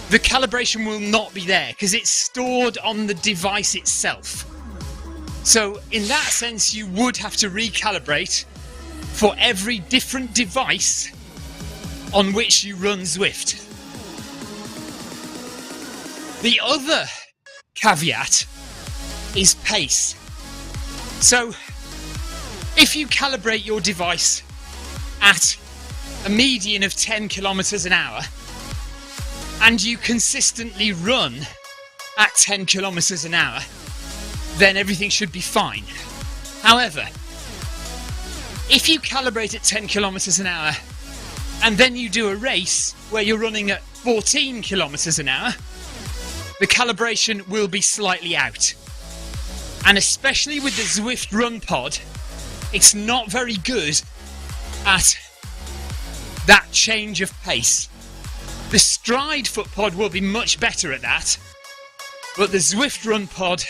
the calibration will not be there because it's stored on the device itself. So in that sense, you would have to recalibrate for every different device on which you run Zwift. The other caveat is pace. So if you calibrate your device at a median of 10 kilometers an hour and you consistently run at 10 kilometers an hour, then everything should be fine. However, if you calibrate at 10 kilometers an hour and then you do a race where you're running at 14 kilometers an hour, the calibration will be slightly out. And especially with the Zwift Run pod, it's not very good at that change of pace. The Stride foot pod will be much better at that, but the Zwift Run pod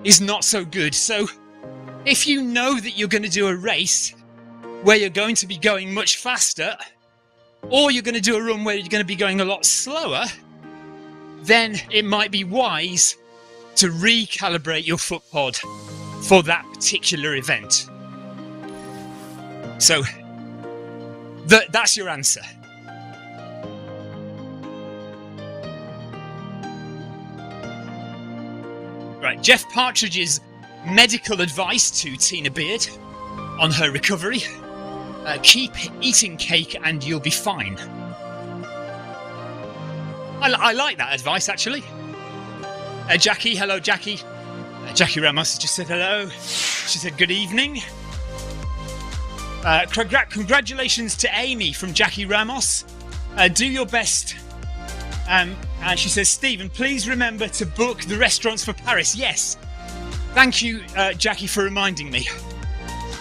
is not so good. So if you know that you're going to do a race where you're going to be going much faster, or you're going to do a run where you're going to be going a lot slower, then it might be wise to recalibrate your foot pod for that particular event. So that's your answer. Right, Jeff Partridge's medical advice to Tina Beard on her recovery: keep eating cake and you'll be fine. I like that advice, actually. Jackie, hello Jackie. Jackie Ramos just said hello. She said good evening. Congratulations to Amy from Jackie Ramos. Do your best. And she says, Stephen, please remember to book the restaurants for Paris. Yes. Thank you, Jackie, for reminding me.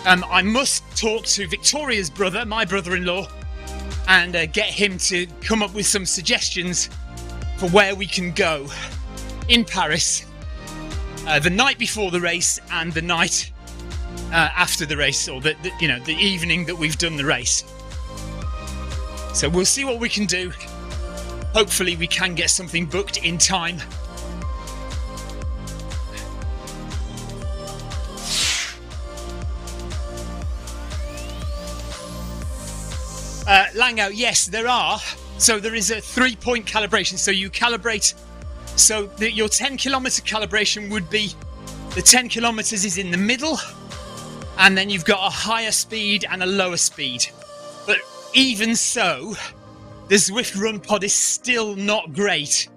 I must talk to Victoria's brother, my brother-in-law, and get him to come up with some suggestions for where we can go in Paris the night before the race and the night after the race, or the evening that we've done the race. So we'll see what we can do. Hopefully we can get something booked in time. Lango, yes, there are. So there is a 3-point calibration. So you calibrate. So your 10 kilometer calibration would be the 10 kilometers is in the middle, and then you've got a higher speed and a lower speed. But even so, the Zwift Run pod is still not great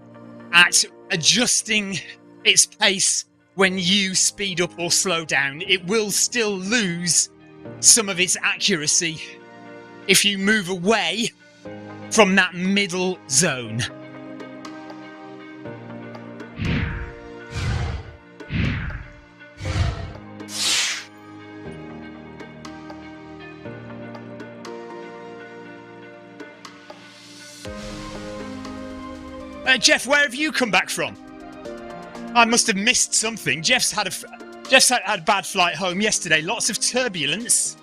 at adjusting its pace when you speed up or slow down. It will still lose some of its accuracy if you move away from that middle zone. Jeff, where have you come back from? I must have missed something. Jeff's had a bad flight home yesterday. Lots of turbulence.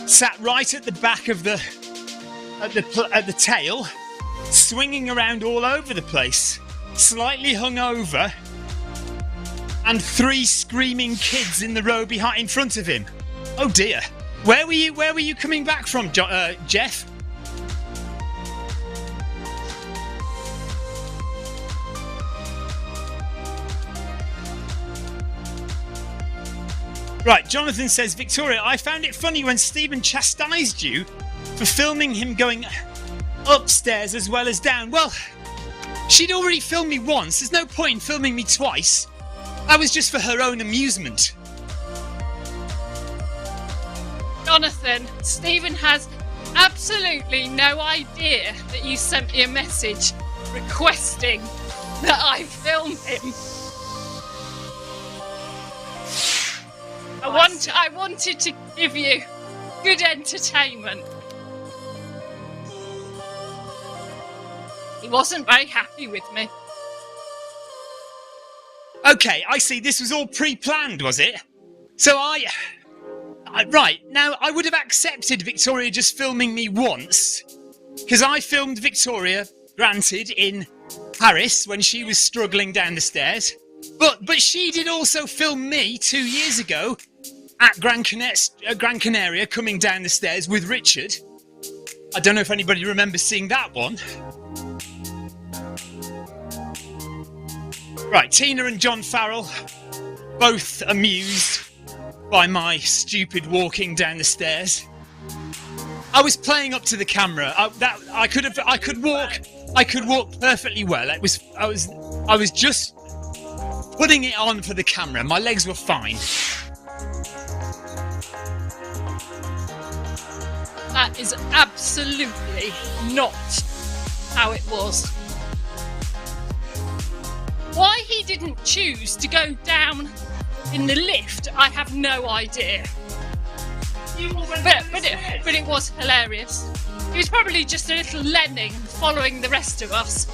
Sat right at the back of the tail, swinging around all over the place, slightly hungover, and 3 screaming kids in the row in front of him. Oh dear. Where were you coming back from, Jeff? Right, Jonathan says, Victoria, I found it funny when Stephen chastised you for filming him going upstairs as well as down. Well, she'd already filmed me once. There's no point in filming me twice. That was just for her own amusement. Jonathan, Stephen has absolutely no idea that you sent me a message requesting that I film him. I wanted to give you good entertainment. He wasn't very happy with me. Okay, I see. This was all pre-planned, was it? So Right, now I would have accepted Victoria just filming me once, because I filmed Victoria, granted, in Paris when she was struggling down the stairs, but she did also film me 2 years ago at Gran Canaria coming down the stairs with Richard. I don't know if anybody remembers seeing that one. Right, Tina and John Farrell, both amused by my stupid walking down the stairs. I was playing up to the camera. I could walk perfectly well. I was just putting it on for the camera. My legs were fine. That is absolutely not how it was. Why he didn't choose to go down in the lift, I have no idea. But it was hilarious. He was probably just a little lemming following the rest of us,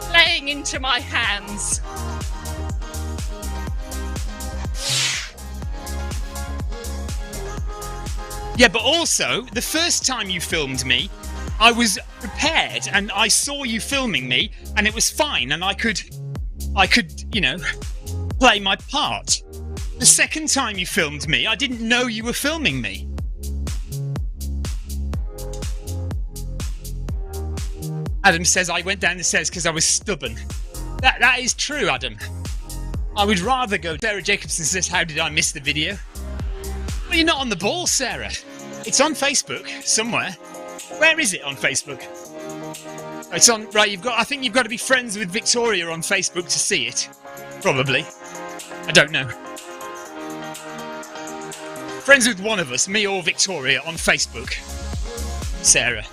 playing into my hands. Yeah, but also, the first time you filmed me, I was prepared and I saw you filming me and it was fine and I could, you know, play my part. The second time you filmed me, I didn't know you were filming me. Adam says I went down the stairs because I was stubborn. That is true, Adam. I would rather go. Sarah Jacobson says, how did I miss the video? Well, you're not on the ball, Sarah. It's on Facebook somewhere. Where is it on Facebook? It's on, right, I think you've got to be friends with Victoria on Facebook to see it. Probably. I don't know. Friends with one of us, me or Victoria, on Facebook. Sarah.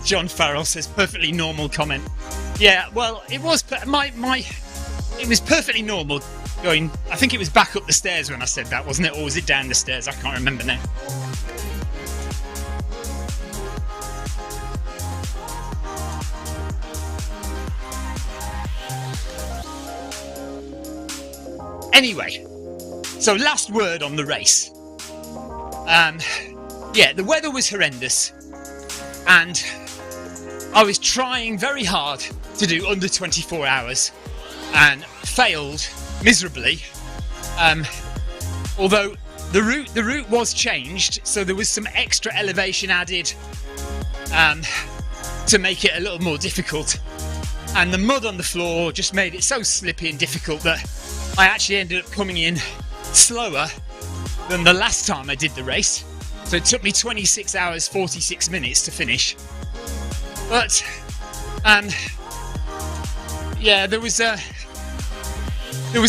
John Farrell says, perfectly normal comment. Yeah, well, it was it was perfectly normal going. I think it was back up the stairs when I said that, wasn't it? Or was it down the stairs? I can't remember now. Anyway, so last word on the race. Yeah, the weather was horrendous, and I was trying very hard to do under 24 hours and failed miserably. Although the route was changed, so there was some extra elevation added to make it a little more difficult. And the mud on the floor just made it so slippy and difficult that I actually ended up coming in slower than the last time I did the race. So it took me 26 hours, 46 minutes to finish. But, yeah, there was a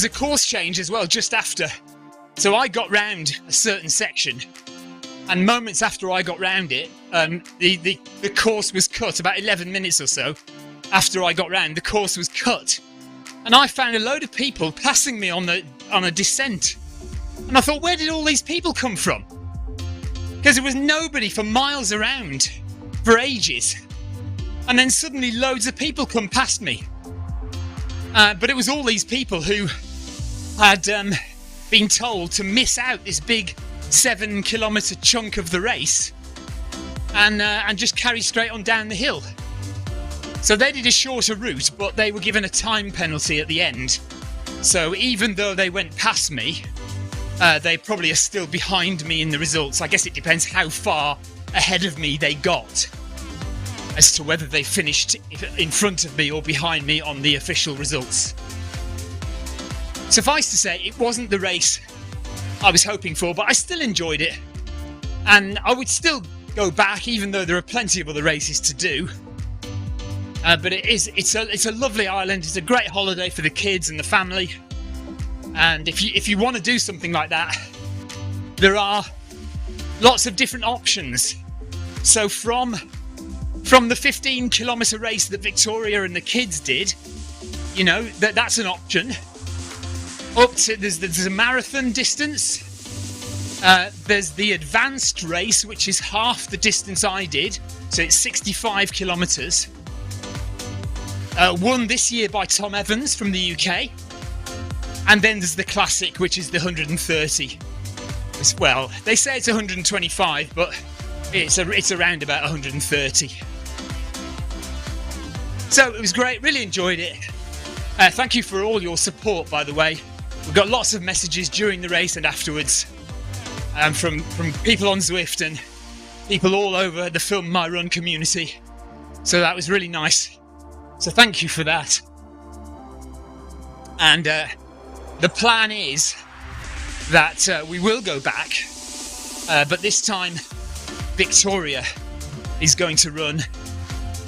course change as well just after. So I got round a certain section, and moments after I got round it, the course was cut. About 11 minutes or so after I got round, the course was cut. And I found a load of people passing me on a descent. And I thought, where did all these people come from? Because there was nobody for miles around for ages. And then suddenly loads of people come past me. But it was all these people who had been told to miss out this big 7-kilometre chunk of the race and just carry straight on down the hill. So they did a shorter route, but they were given a time penalty at the end. So even though they went past me, they probably are still behind me in the results. I guess it depends how far ahead of me they got as to whether they finished in front of me or behind me on the official results. Suffice to say, it wasn't the race I was hoping for, but I still enjoyed it. And I would still go back, even though there are plenty of other races to do. But it's a lovely island. It's a great holiday for the kids and the family. And if you want to do something like that, there are lots of different options. So from the 15-kilometre race that Victoria and the kids did, you know, that's an option. Up to there's a marathon distance. There's the advanced race, which is half the distance I did, so it's 65 kilometres. won this year by Tom Evans from the UK. And then there's the classic, which is the 130. Well, they say it's 125, but it's around about 130. So it was great, really enjoyed it. Thank you for all your support, by the way. We got lots of messages during the race and afterwards from people on Zwift and people all over the Film My Run community. So that was really nice. So thank you for that. And the plan is that we will go back, but this time Victoria is going to run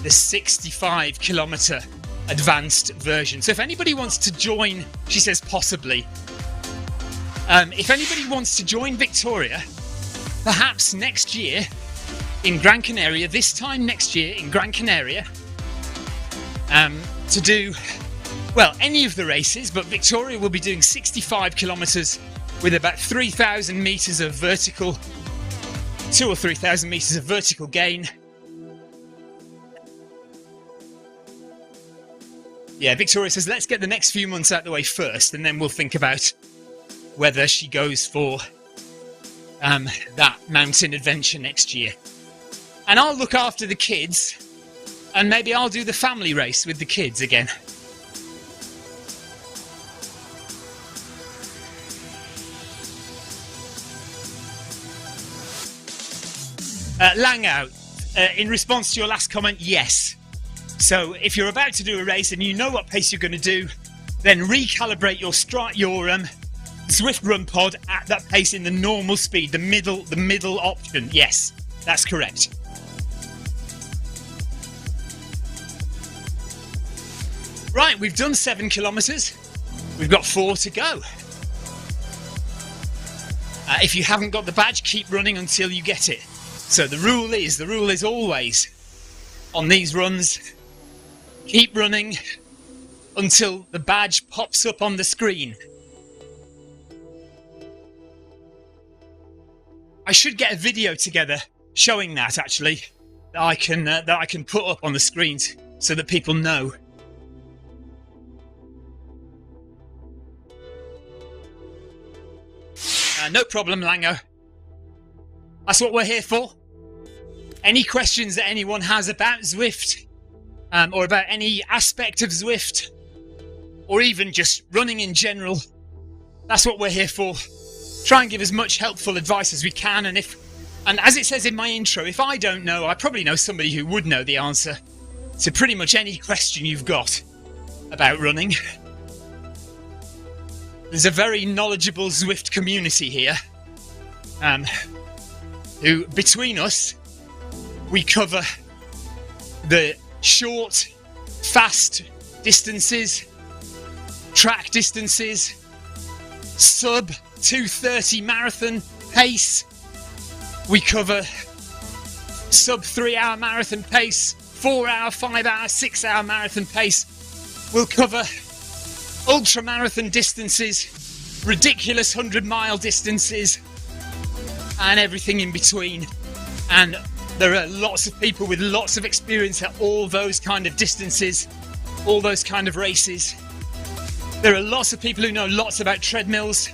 the 65-kilometre advanced version. So if anybody wants to join, she says possibly, if anybody wants to join Victoria, perhaps next year in Gran Canaria, this time next year in Gran Canaria, to do, well, any of the races, but Victoria will be doing 65 kilometres with about 3,000 metres of vertical, 2 or 3,000 metres of vertical gain. Yeah, Victoria says, let's get the next few months out of the way first, and then we'll think about whether she goes for that mountain adventure next year. And I'll look after the kids, and maybe I'll do the family race with the kids again. Langau, in response to your last comment, yes. So if you're about to do a race and you know what pace you're going to do, then recalibrate your Zwift Run pod at that pace in the normal speed, the middle option. Yes, that's correct. Right, we've done 7 kilometres. We've got 4 to go. If you haven't got the badge, keep running until you get it. So the rule is always on these runs, keep running until the badge pops up on the screen. I should get a video together showing that, actually, that I can put up on the screens so that people know. No problem, Lango. That's what we're here for. Any questions that anyone has about Zwift, or about any aspect of Zwift, or even just running in general, that's what we're here for. Try and give as much helpful advice as we can, and as it says in my intro, if I don't know, I probably know somebody who would know the answer to pretty much any question you've got about running. There's a very knowledgeable Zwift community here, who, between us, we cover the short, fast distances, track distances, sub 2:30 marathon pace. We cover sub 3-hour marathon pace, 4-hour, 5-hour, 6-hour marathon pace. We'll cover ultra marathon distances, ridiculous 100-mile distances, and everything in between. And there are lots of people with lots of experience at all those kind of distances, all those kind of races. There are lots of people who know lots about treadmills.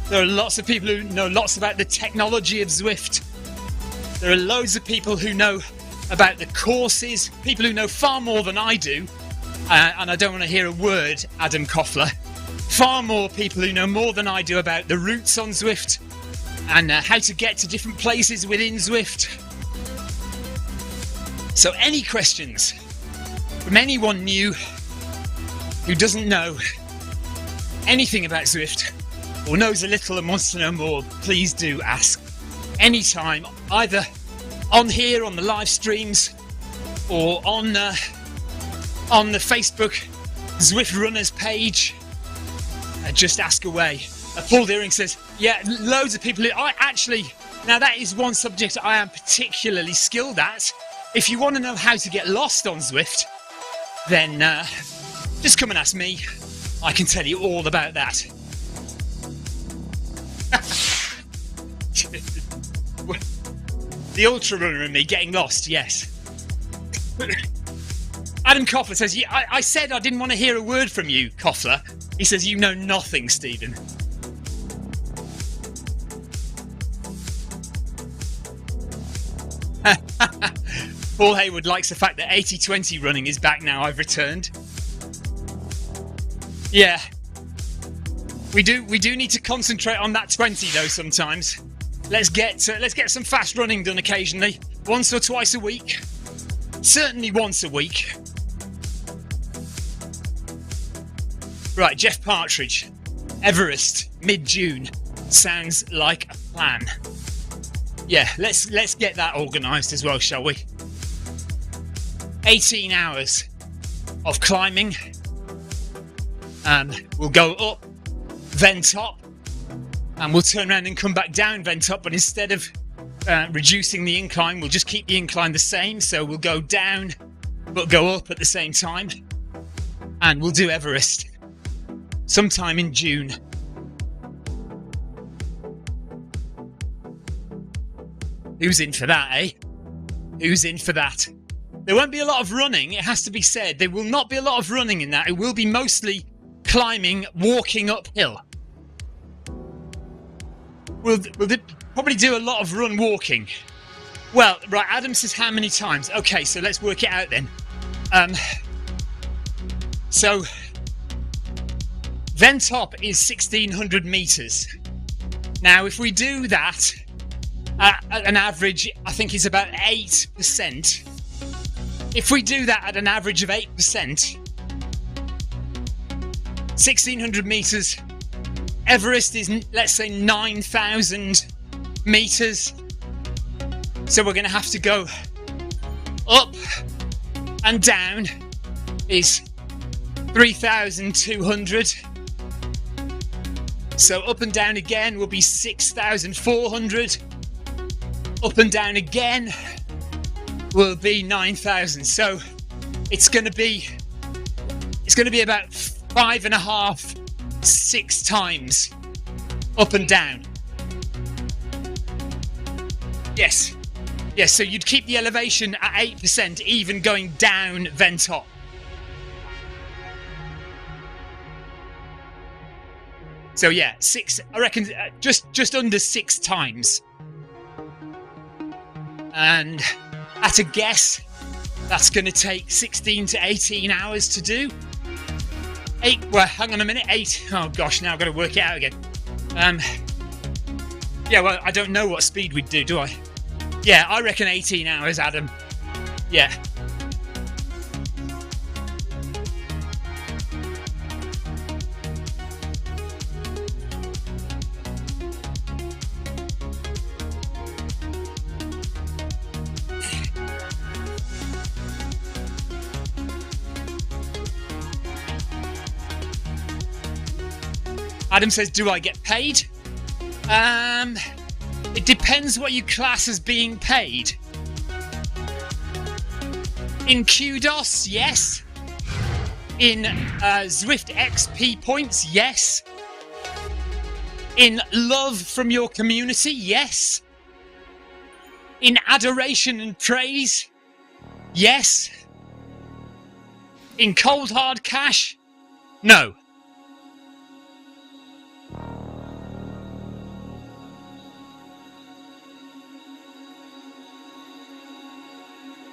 There are lots of people who know lots about the technology of Zwift. There are loads of people who know about the courses, people who know far more than I do. And I don't want to hear a word, Adam Koffler. Far more people who know more than I do about the routes on Zwift and how to get to different places within Zwift. So any questions from anyone new who doesn't know anything about Zwift or knows a little and wants to know more, please do ask anytime, either on here on the live streams or on the Facebook Zwift Runners page. Just ask away. Paul Deering says, yeah, loads of people who now that is one subject I am particularly skilled at. If you want to know how to get lost on Zwift, then just come and ask me. I can tell you all about that. The ultra runner and me getting lost, yes. Adam Koffler says, I said I didn't want to hear a word from you, Koffler. He says, you know nothing, Stephen. Paul Hayward likes the fact that 80-20 running is back now. I've returned. Yeah. We do need to concentrate on that 20 though sometimes. Let's get some fast running done occasionally. Once or twice a week. Certainly once a week. Right, Jeff Partridge. Everest, mid-June. Sounds like a plan. Yeah, let's get that organised as well, shall we? 18 hours of climbing. We'll go up, then top, and we'll turn around and come back down, then top. But instead of reducing the incline, we'll just keep the incline the same. So we'll go down, but go up at the same time. And we'll do Everest sometime in June. Who's in for that, eh? Who's in for that? There won't be a lot of running, it has to be said. There will not be a lot of running in that. It will be mostly climbing, walking uphill. We'll probably do a lot of run walking. Well, right, Adam says how many times? Okay, so let's work it out then. So, then top is 1,600 metres. Now, if we do that at an average, I think it's about 8%. If we do that at an average of 8%, 1,600 metres, Everest is, let's say, 9,000 metres. So we're going to have to go up and down is 3,200. So up and down again will be 6,400. Up and down again will be 9,000. So it's going to be about 5.5, 6 times up and down. Yes. Yes, so you'd keep the elevation at 8%, even going down then top. So yeah, 6, I reckon, just under 6 times. And at a guess, that's going to take 16 to 18 hours to do. 8, well, hang on a minute, 8, oh gosh, now I've got to work it out again. Yeah, well, I don't know what speed we'd do I? Yeah, I reckon 18 hours, Adam. Yeah. Adam says, do I get paid? It depends what you class as being paid. In kudos, yes. In Zwift XP points, yes. In love from your community, yes. In adoration and praise, yes. In cold hard cash, no.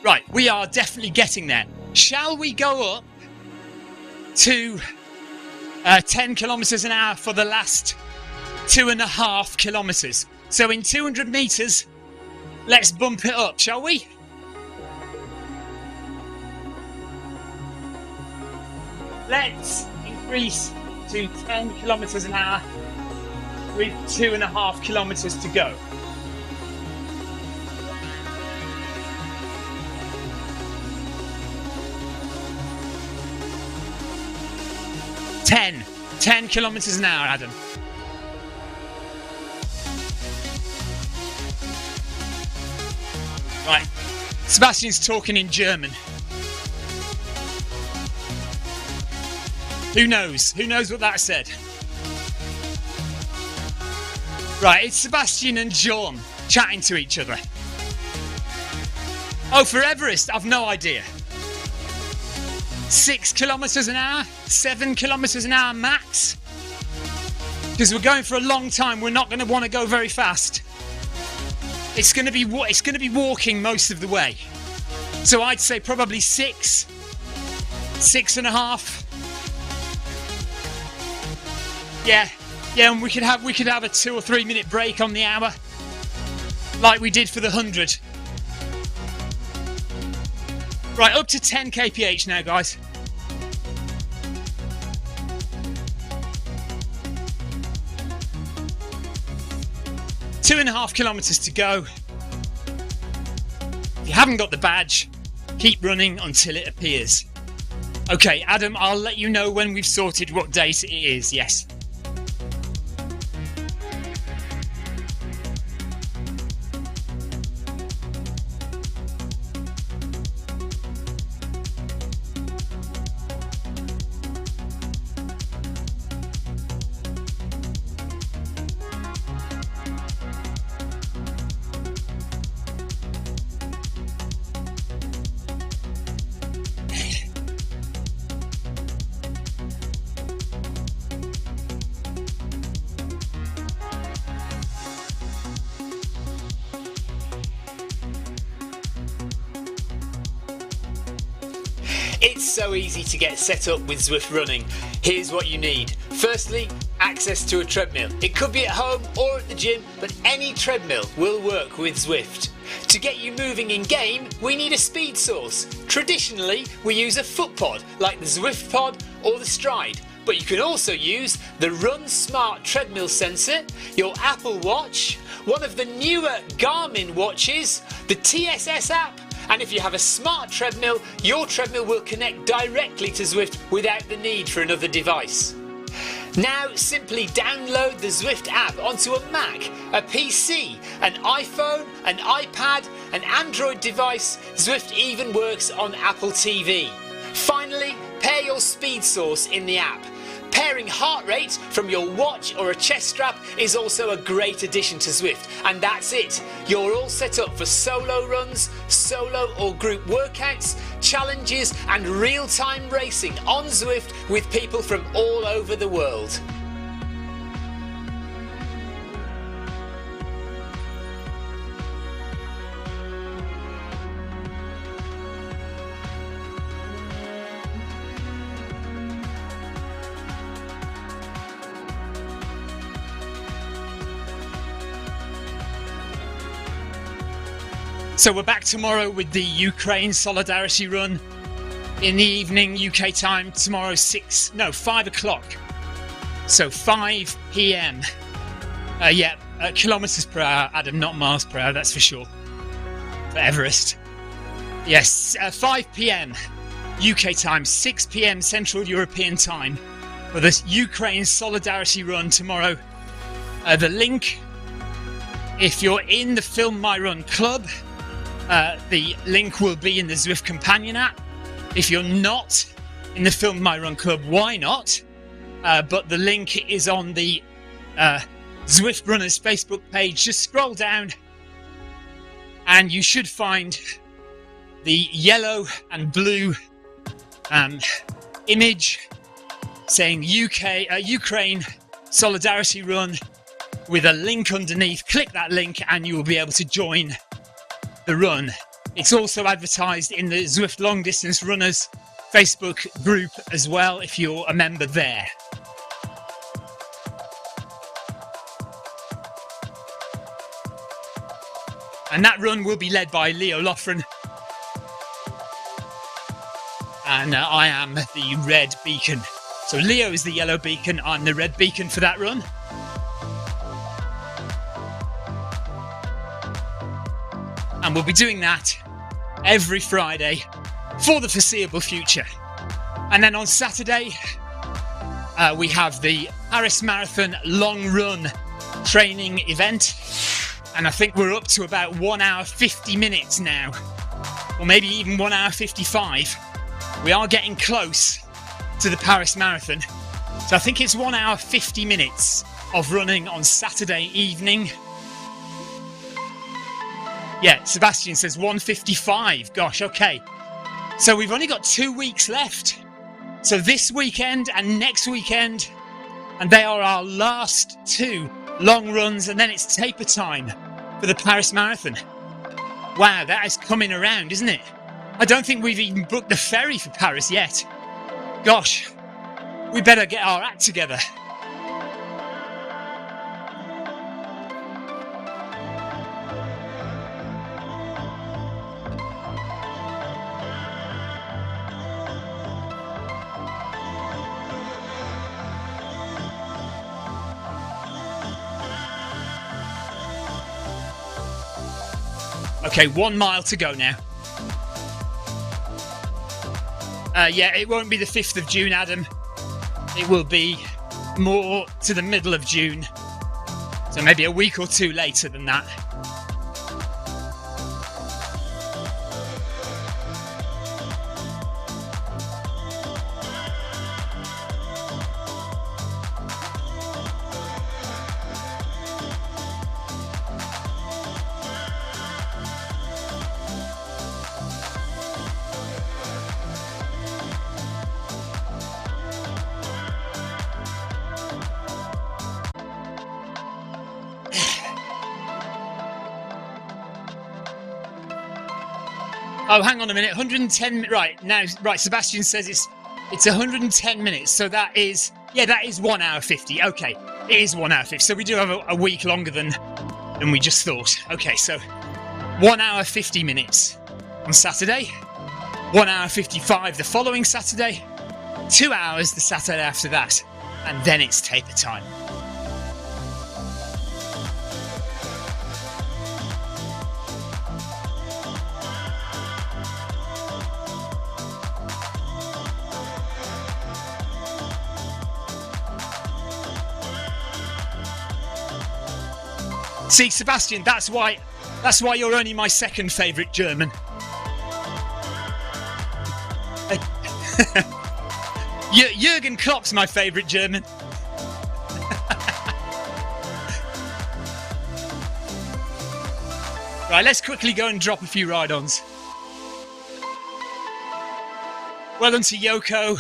Right, we are definitely getting there. Shall we go up to 10 kilometres an hour for the last 2.5 kilometres? So in 200 metres, let's bump it up, shall we? Let's increase to 10 kilometres an hour with 2.5 kilometres to go. 10 kilometres an hour, Adam. Right, Sebastian's talking in German. Who knows? Who knows what that said? Right, it's Sebastian and John chatting to each other. Oh, for Everest, I've no idea. 6 kilometers an hour, 7 kilometers an hour max. Because we're going for a long time, we're not going to want to go very fast. It's going to be walking most of the way. So I'd say probably 6.5. Yeah, and we could have a 2 or 3 minute break on the hour, like we did for the 100. Right, up to 10 kph now, guys. Two and a half kilometers to go. If you haven't got the badge, keep running until it appears. Okay, Adam, I'll let you know when we've sorted what date it is, yes. It's so easy to get set up with Zwift Running. Here's what you need. Firstly, access to a treadmill. It could be at home or at the gym, but any treadmill will work with Zwift. To get you moving in game, we need a speed source. Traditionally, we use a foot pod like the Zwift Pod or the Stride, but you can also use the Run Smart treadmill sensor, your Apple Watch, one of the newer Garmin watches, the TSS app, and if you have a smart treadmill, your treadmill will connect directly to Zwift without the need for another device. Now simply download the Zwift app onto a Mac, a PC, an iPhone, an iPad, an Android device. Zwift even works on Apple TV. Finally, pair your speed source in the app. Pairing heart rate from your watch or a chest strap is also a great addition to Zwift. And that's it. You're all set up for solo runs, solo or group workouts, challenges and real-time racing on Zwift with people from all over the world. So we're back tomorrow with the Ukraine Solidarity Run in the evening UK time. Tomorrow 5 o'clock. So 5 p.m. Kilometers per hour, Adam, not miles per hour, that's for sure. For Everest. Yes, 5 p.m. UK time, 6 p.m. Central European time for this Ukraine Solidarity Run tomorrow. The link, if you're in the Film My Run Club, the link will be in the Zwift Companion app. If you're not in the Film My Run Club, why not? But the link is on the Zwift Runners Facebook page. Just scroll down and you should find the yellow and blue image saying Ukraine Solidarity Run with a link underneath. Click that link and you will be able to join the run. It's also advertised in the Zwift Long Distance Runners Facebook group as well if you're a member there. And that run will be led by Leo Loughran. And I am the red beacon. So Leo is the yellow beacon, I'm the red beacon for that run. And we'll be doing that every Friday for the foreseeable future. And then on Saturday, we have the Paris Marathon long run training event. And I think we're up to about 1 hour 50 minutes now, or maybe even 1 hour 55. We are getting close to the Paris Marathon. So I think it's 1 hour 50 minutes of running on Saturday evening. Yeah, Sebastian says 1:55. Gosh, okay. So we've only got 2 weeks left. So this weekend and next weekend, and they are our last 2 long runs, and then it's taper time for the Paris Marathon. Wow, that is coming around, isn't it? I don't think we've even booked the ferry for Paris yet. Gosh, we better get our act together. Okay, 1 mile to go now. Yeah, it won't be the 5th of June, Adam. It will be more to the middle of June. So maybe a week or 2 later than that. Oh, hang on a minute. 110. Right now, right. Sebastian says it's 110 minutes. So that is 1 hour 50. Okay, it is 1 hour 50. So we do have a week longer than we just thought. Okay, so 1 hour 50 minutes on Saturday. 1 hour 55 the following Saturday. 2 hours the Saturday after that, and then it's taper time. See, Sebastian, that's why you're only my second favourite German. Jürgen Klopp's my favourite German. Right, let's quickly go and drop a few ride-ons. Well done to Yoko.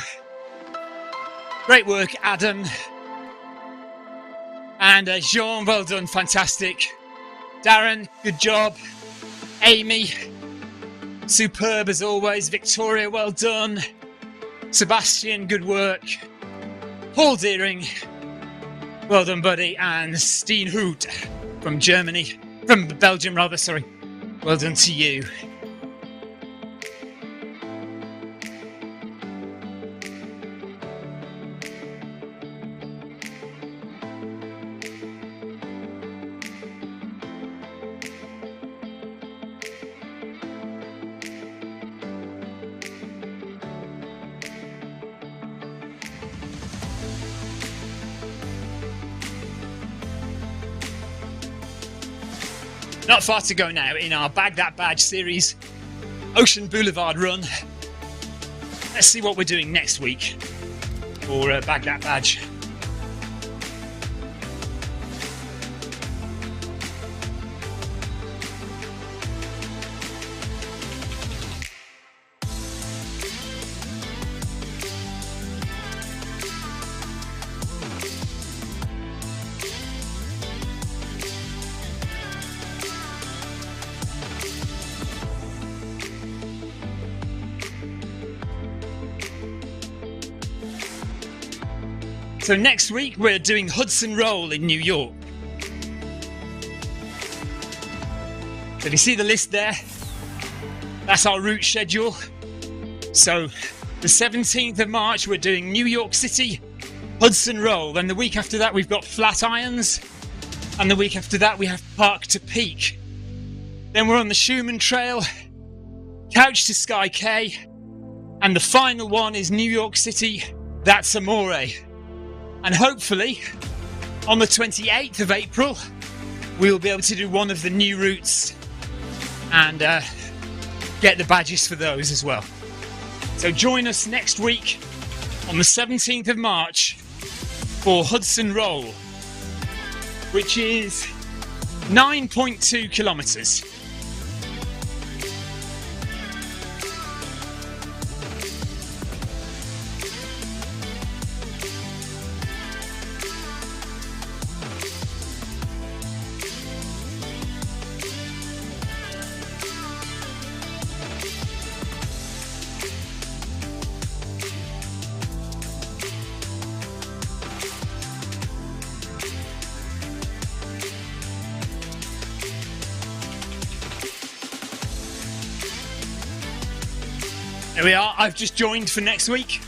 Great work, Adam. And Jean, well done, fantastic. Darren, good job. Amy, superb as always. Victoria, well done. Sebastian, good work. Paul Deering, well done, buddy. And Steen Hoot from Germany, from Belgium rather, sorry. Well done to you. Not far to go now in our Bag That Badge series, Ocean Boulevard run. Let's see what we're doing next week for Bag That Badge. So next week we're doing Hudson Roll in New York. So if you see the list there, that's our route schedule. So the 17th of March we're doing New York City, Hudson Roll. Then the week after that we've got Flatirons. And the week after that we have Park to Peak. Then we're on the Schumann Trail, Couch to Sky K. And the final one is New York City, That's Amore. And hopefully, on the 28th of April, we'll be able to do one of the new routes and get the badges for those as well. So join us next week on the 17th of March for Hudson Roll, which is 9.2 kilometres. There we are, I've just joined for next week.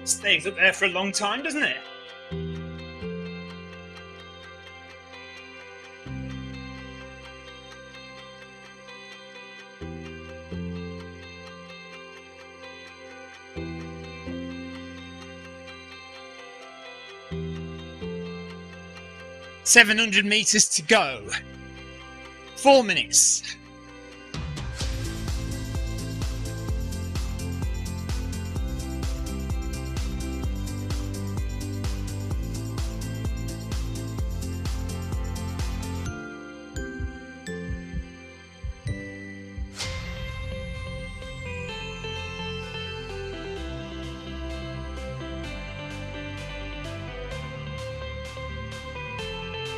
Stays up there for a long time, doesn't it? "700 meters to go. 4 minutes.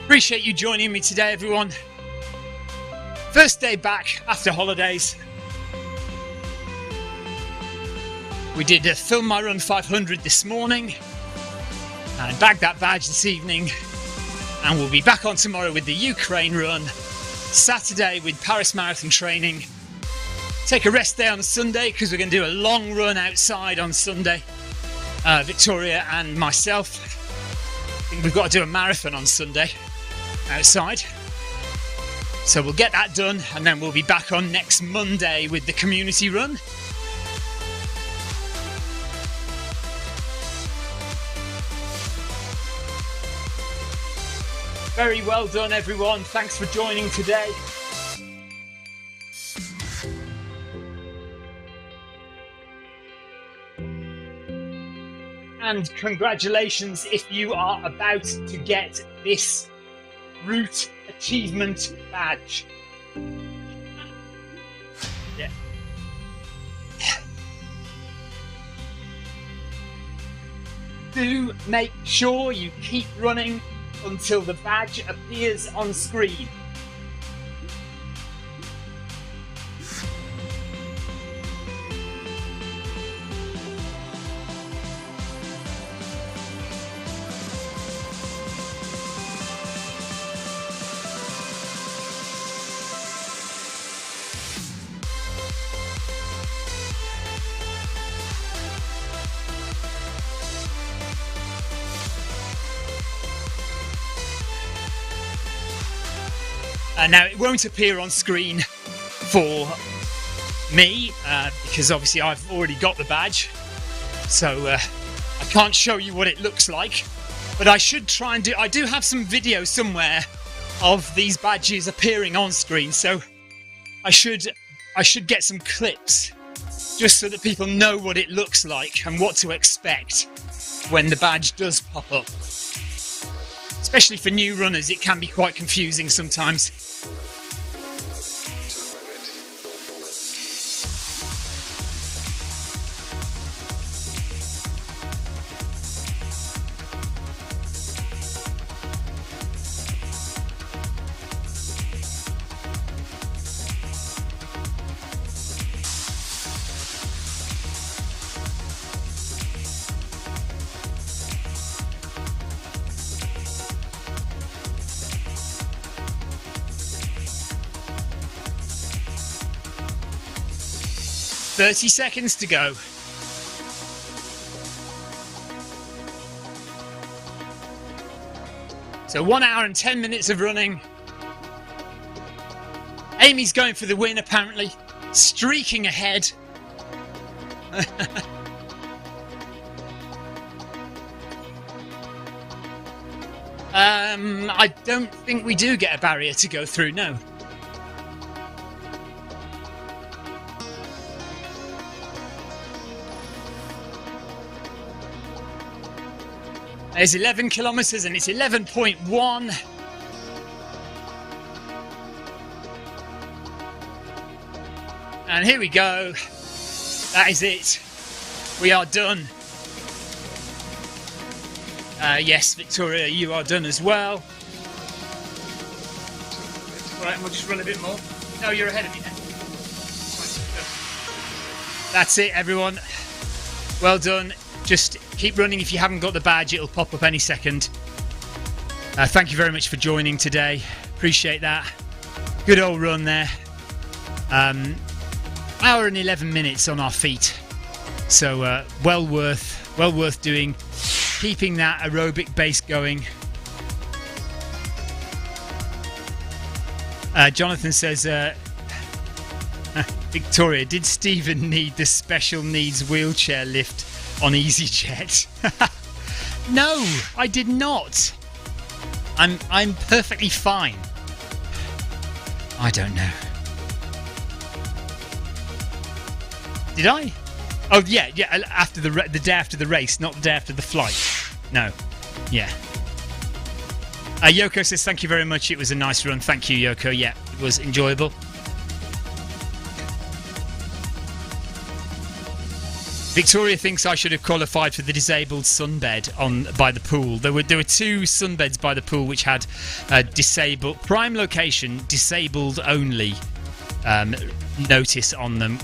Appreciate you joining me today, everyone. First day back after holidays. We did a Film My Run 500 this morning and bagged that badge this evening, and we'll be back on tomorrow with the Ukraine run, Saturday with Paris Marathon training, take a rest day on Sunday because we're going to do a long run outside on Sunday, Victoria and myself. I think we've got to do a marathon on Sunday outside, so we'll get that done and then we'll be back on next Monday with the community run. Very well done, everyone. Thanks for joining today. And congratulations if you are about to get this Route Achievement Badge. Yeah. Do make sure you keep running until the badge appears on screen. Now, it won't appear on screen for me because obviously I've already got the badge, so I can't show you what it looks like, but I should try and I do have some video somewhere of these badges appearing on screen, so I should get some clips just so that people know what it looks like and what to expect when the badge does pop up. Especially for new runners, it can be quite confusing sometimes. "30 seconds to go." So 1 hour and 10 minutes of running. Amy's going for the win, apparently. Streaking ahead. I don't think we do get a barrier to go through, no. There's 11 kilometres and it's 11.1. And here we go. That is it. We are done. Yes, Victoria, you are done as well. Right, and we'll just run a bit more. No, you're ahead of me now. That's it, everyone. Well done. Just keep running. If you haven't got the badge, it'll pop up any second. Thank you very much for joining today. Appreciate that. Good old run there. Hour and 11 minutes on our feet. So well worth doing. Keeping that aerobic base going. Jonathan says, Victoria, did Stephen need the special needs wheelchair lift on EasyJet? No, I did not. I'm perfectly fine. I don't know. Did I? Oh yeah. After the day after the race, not the day after the flight. No. Yeah. Yoko says thank you very much. It was a nice run. Thank you, Yoko. Yeah, it was enjoyable. Victoria thinks I should have qualified for the disabled sunbed by the pool. There were two sunbeds by the pool which had disabled prime location, disabled only notice on them,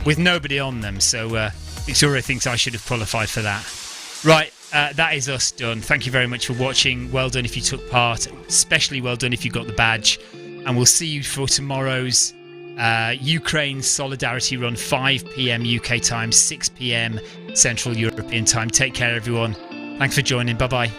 with nobody on them. So Victoria thinks I should have qualified for that. Right, that is us done. Thank you very much for watching. Well done if you took part, especially well done if you got the badge. And we'll see you for tomorrow's Ukraine Solidarity Run, 5 p.m. UK time, 6 p.m. Central European time. Take care, everyone. Thanks for joining. Bye-bye.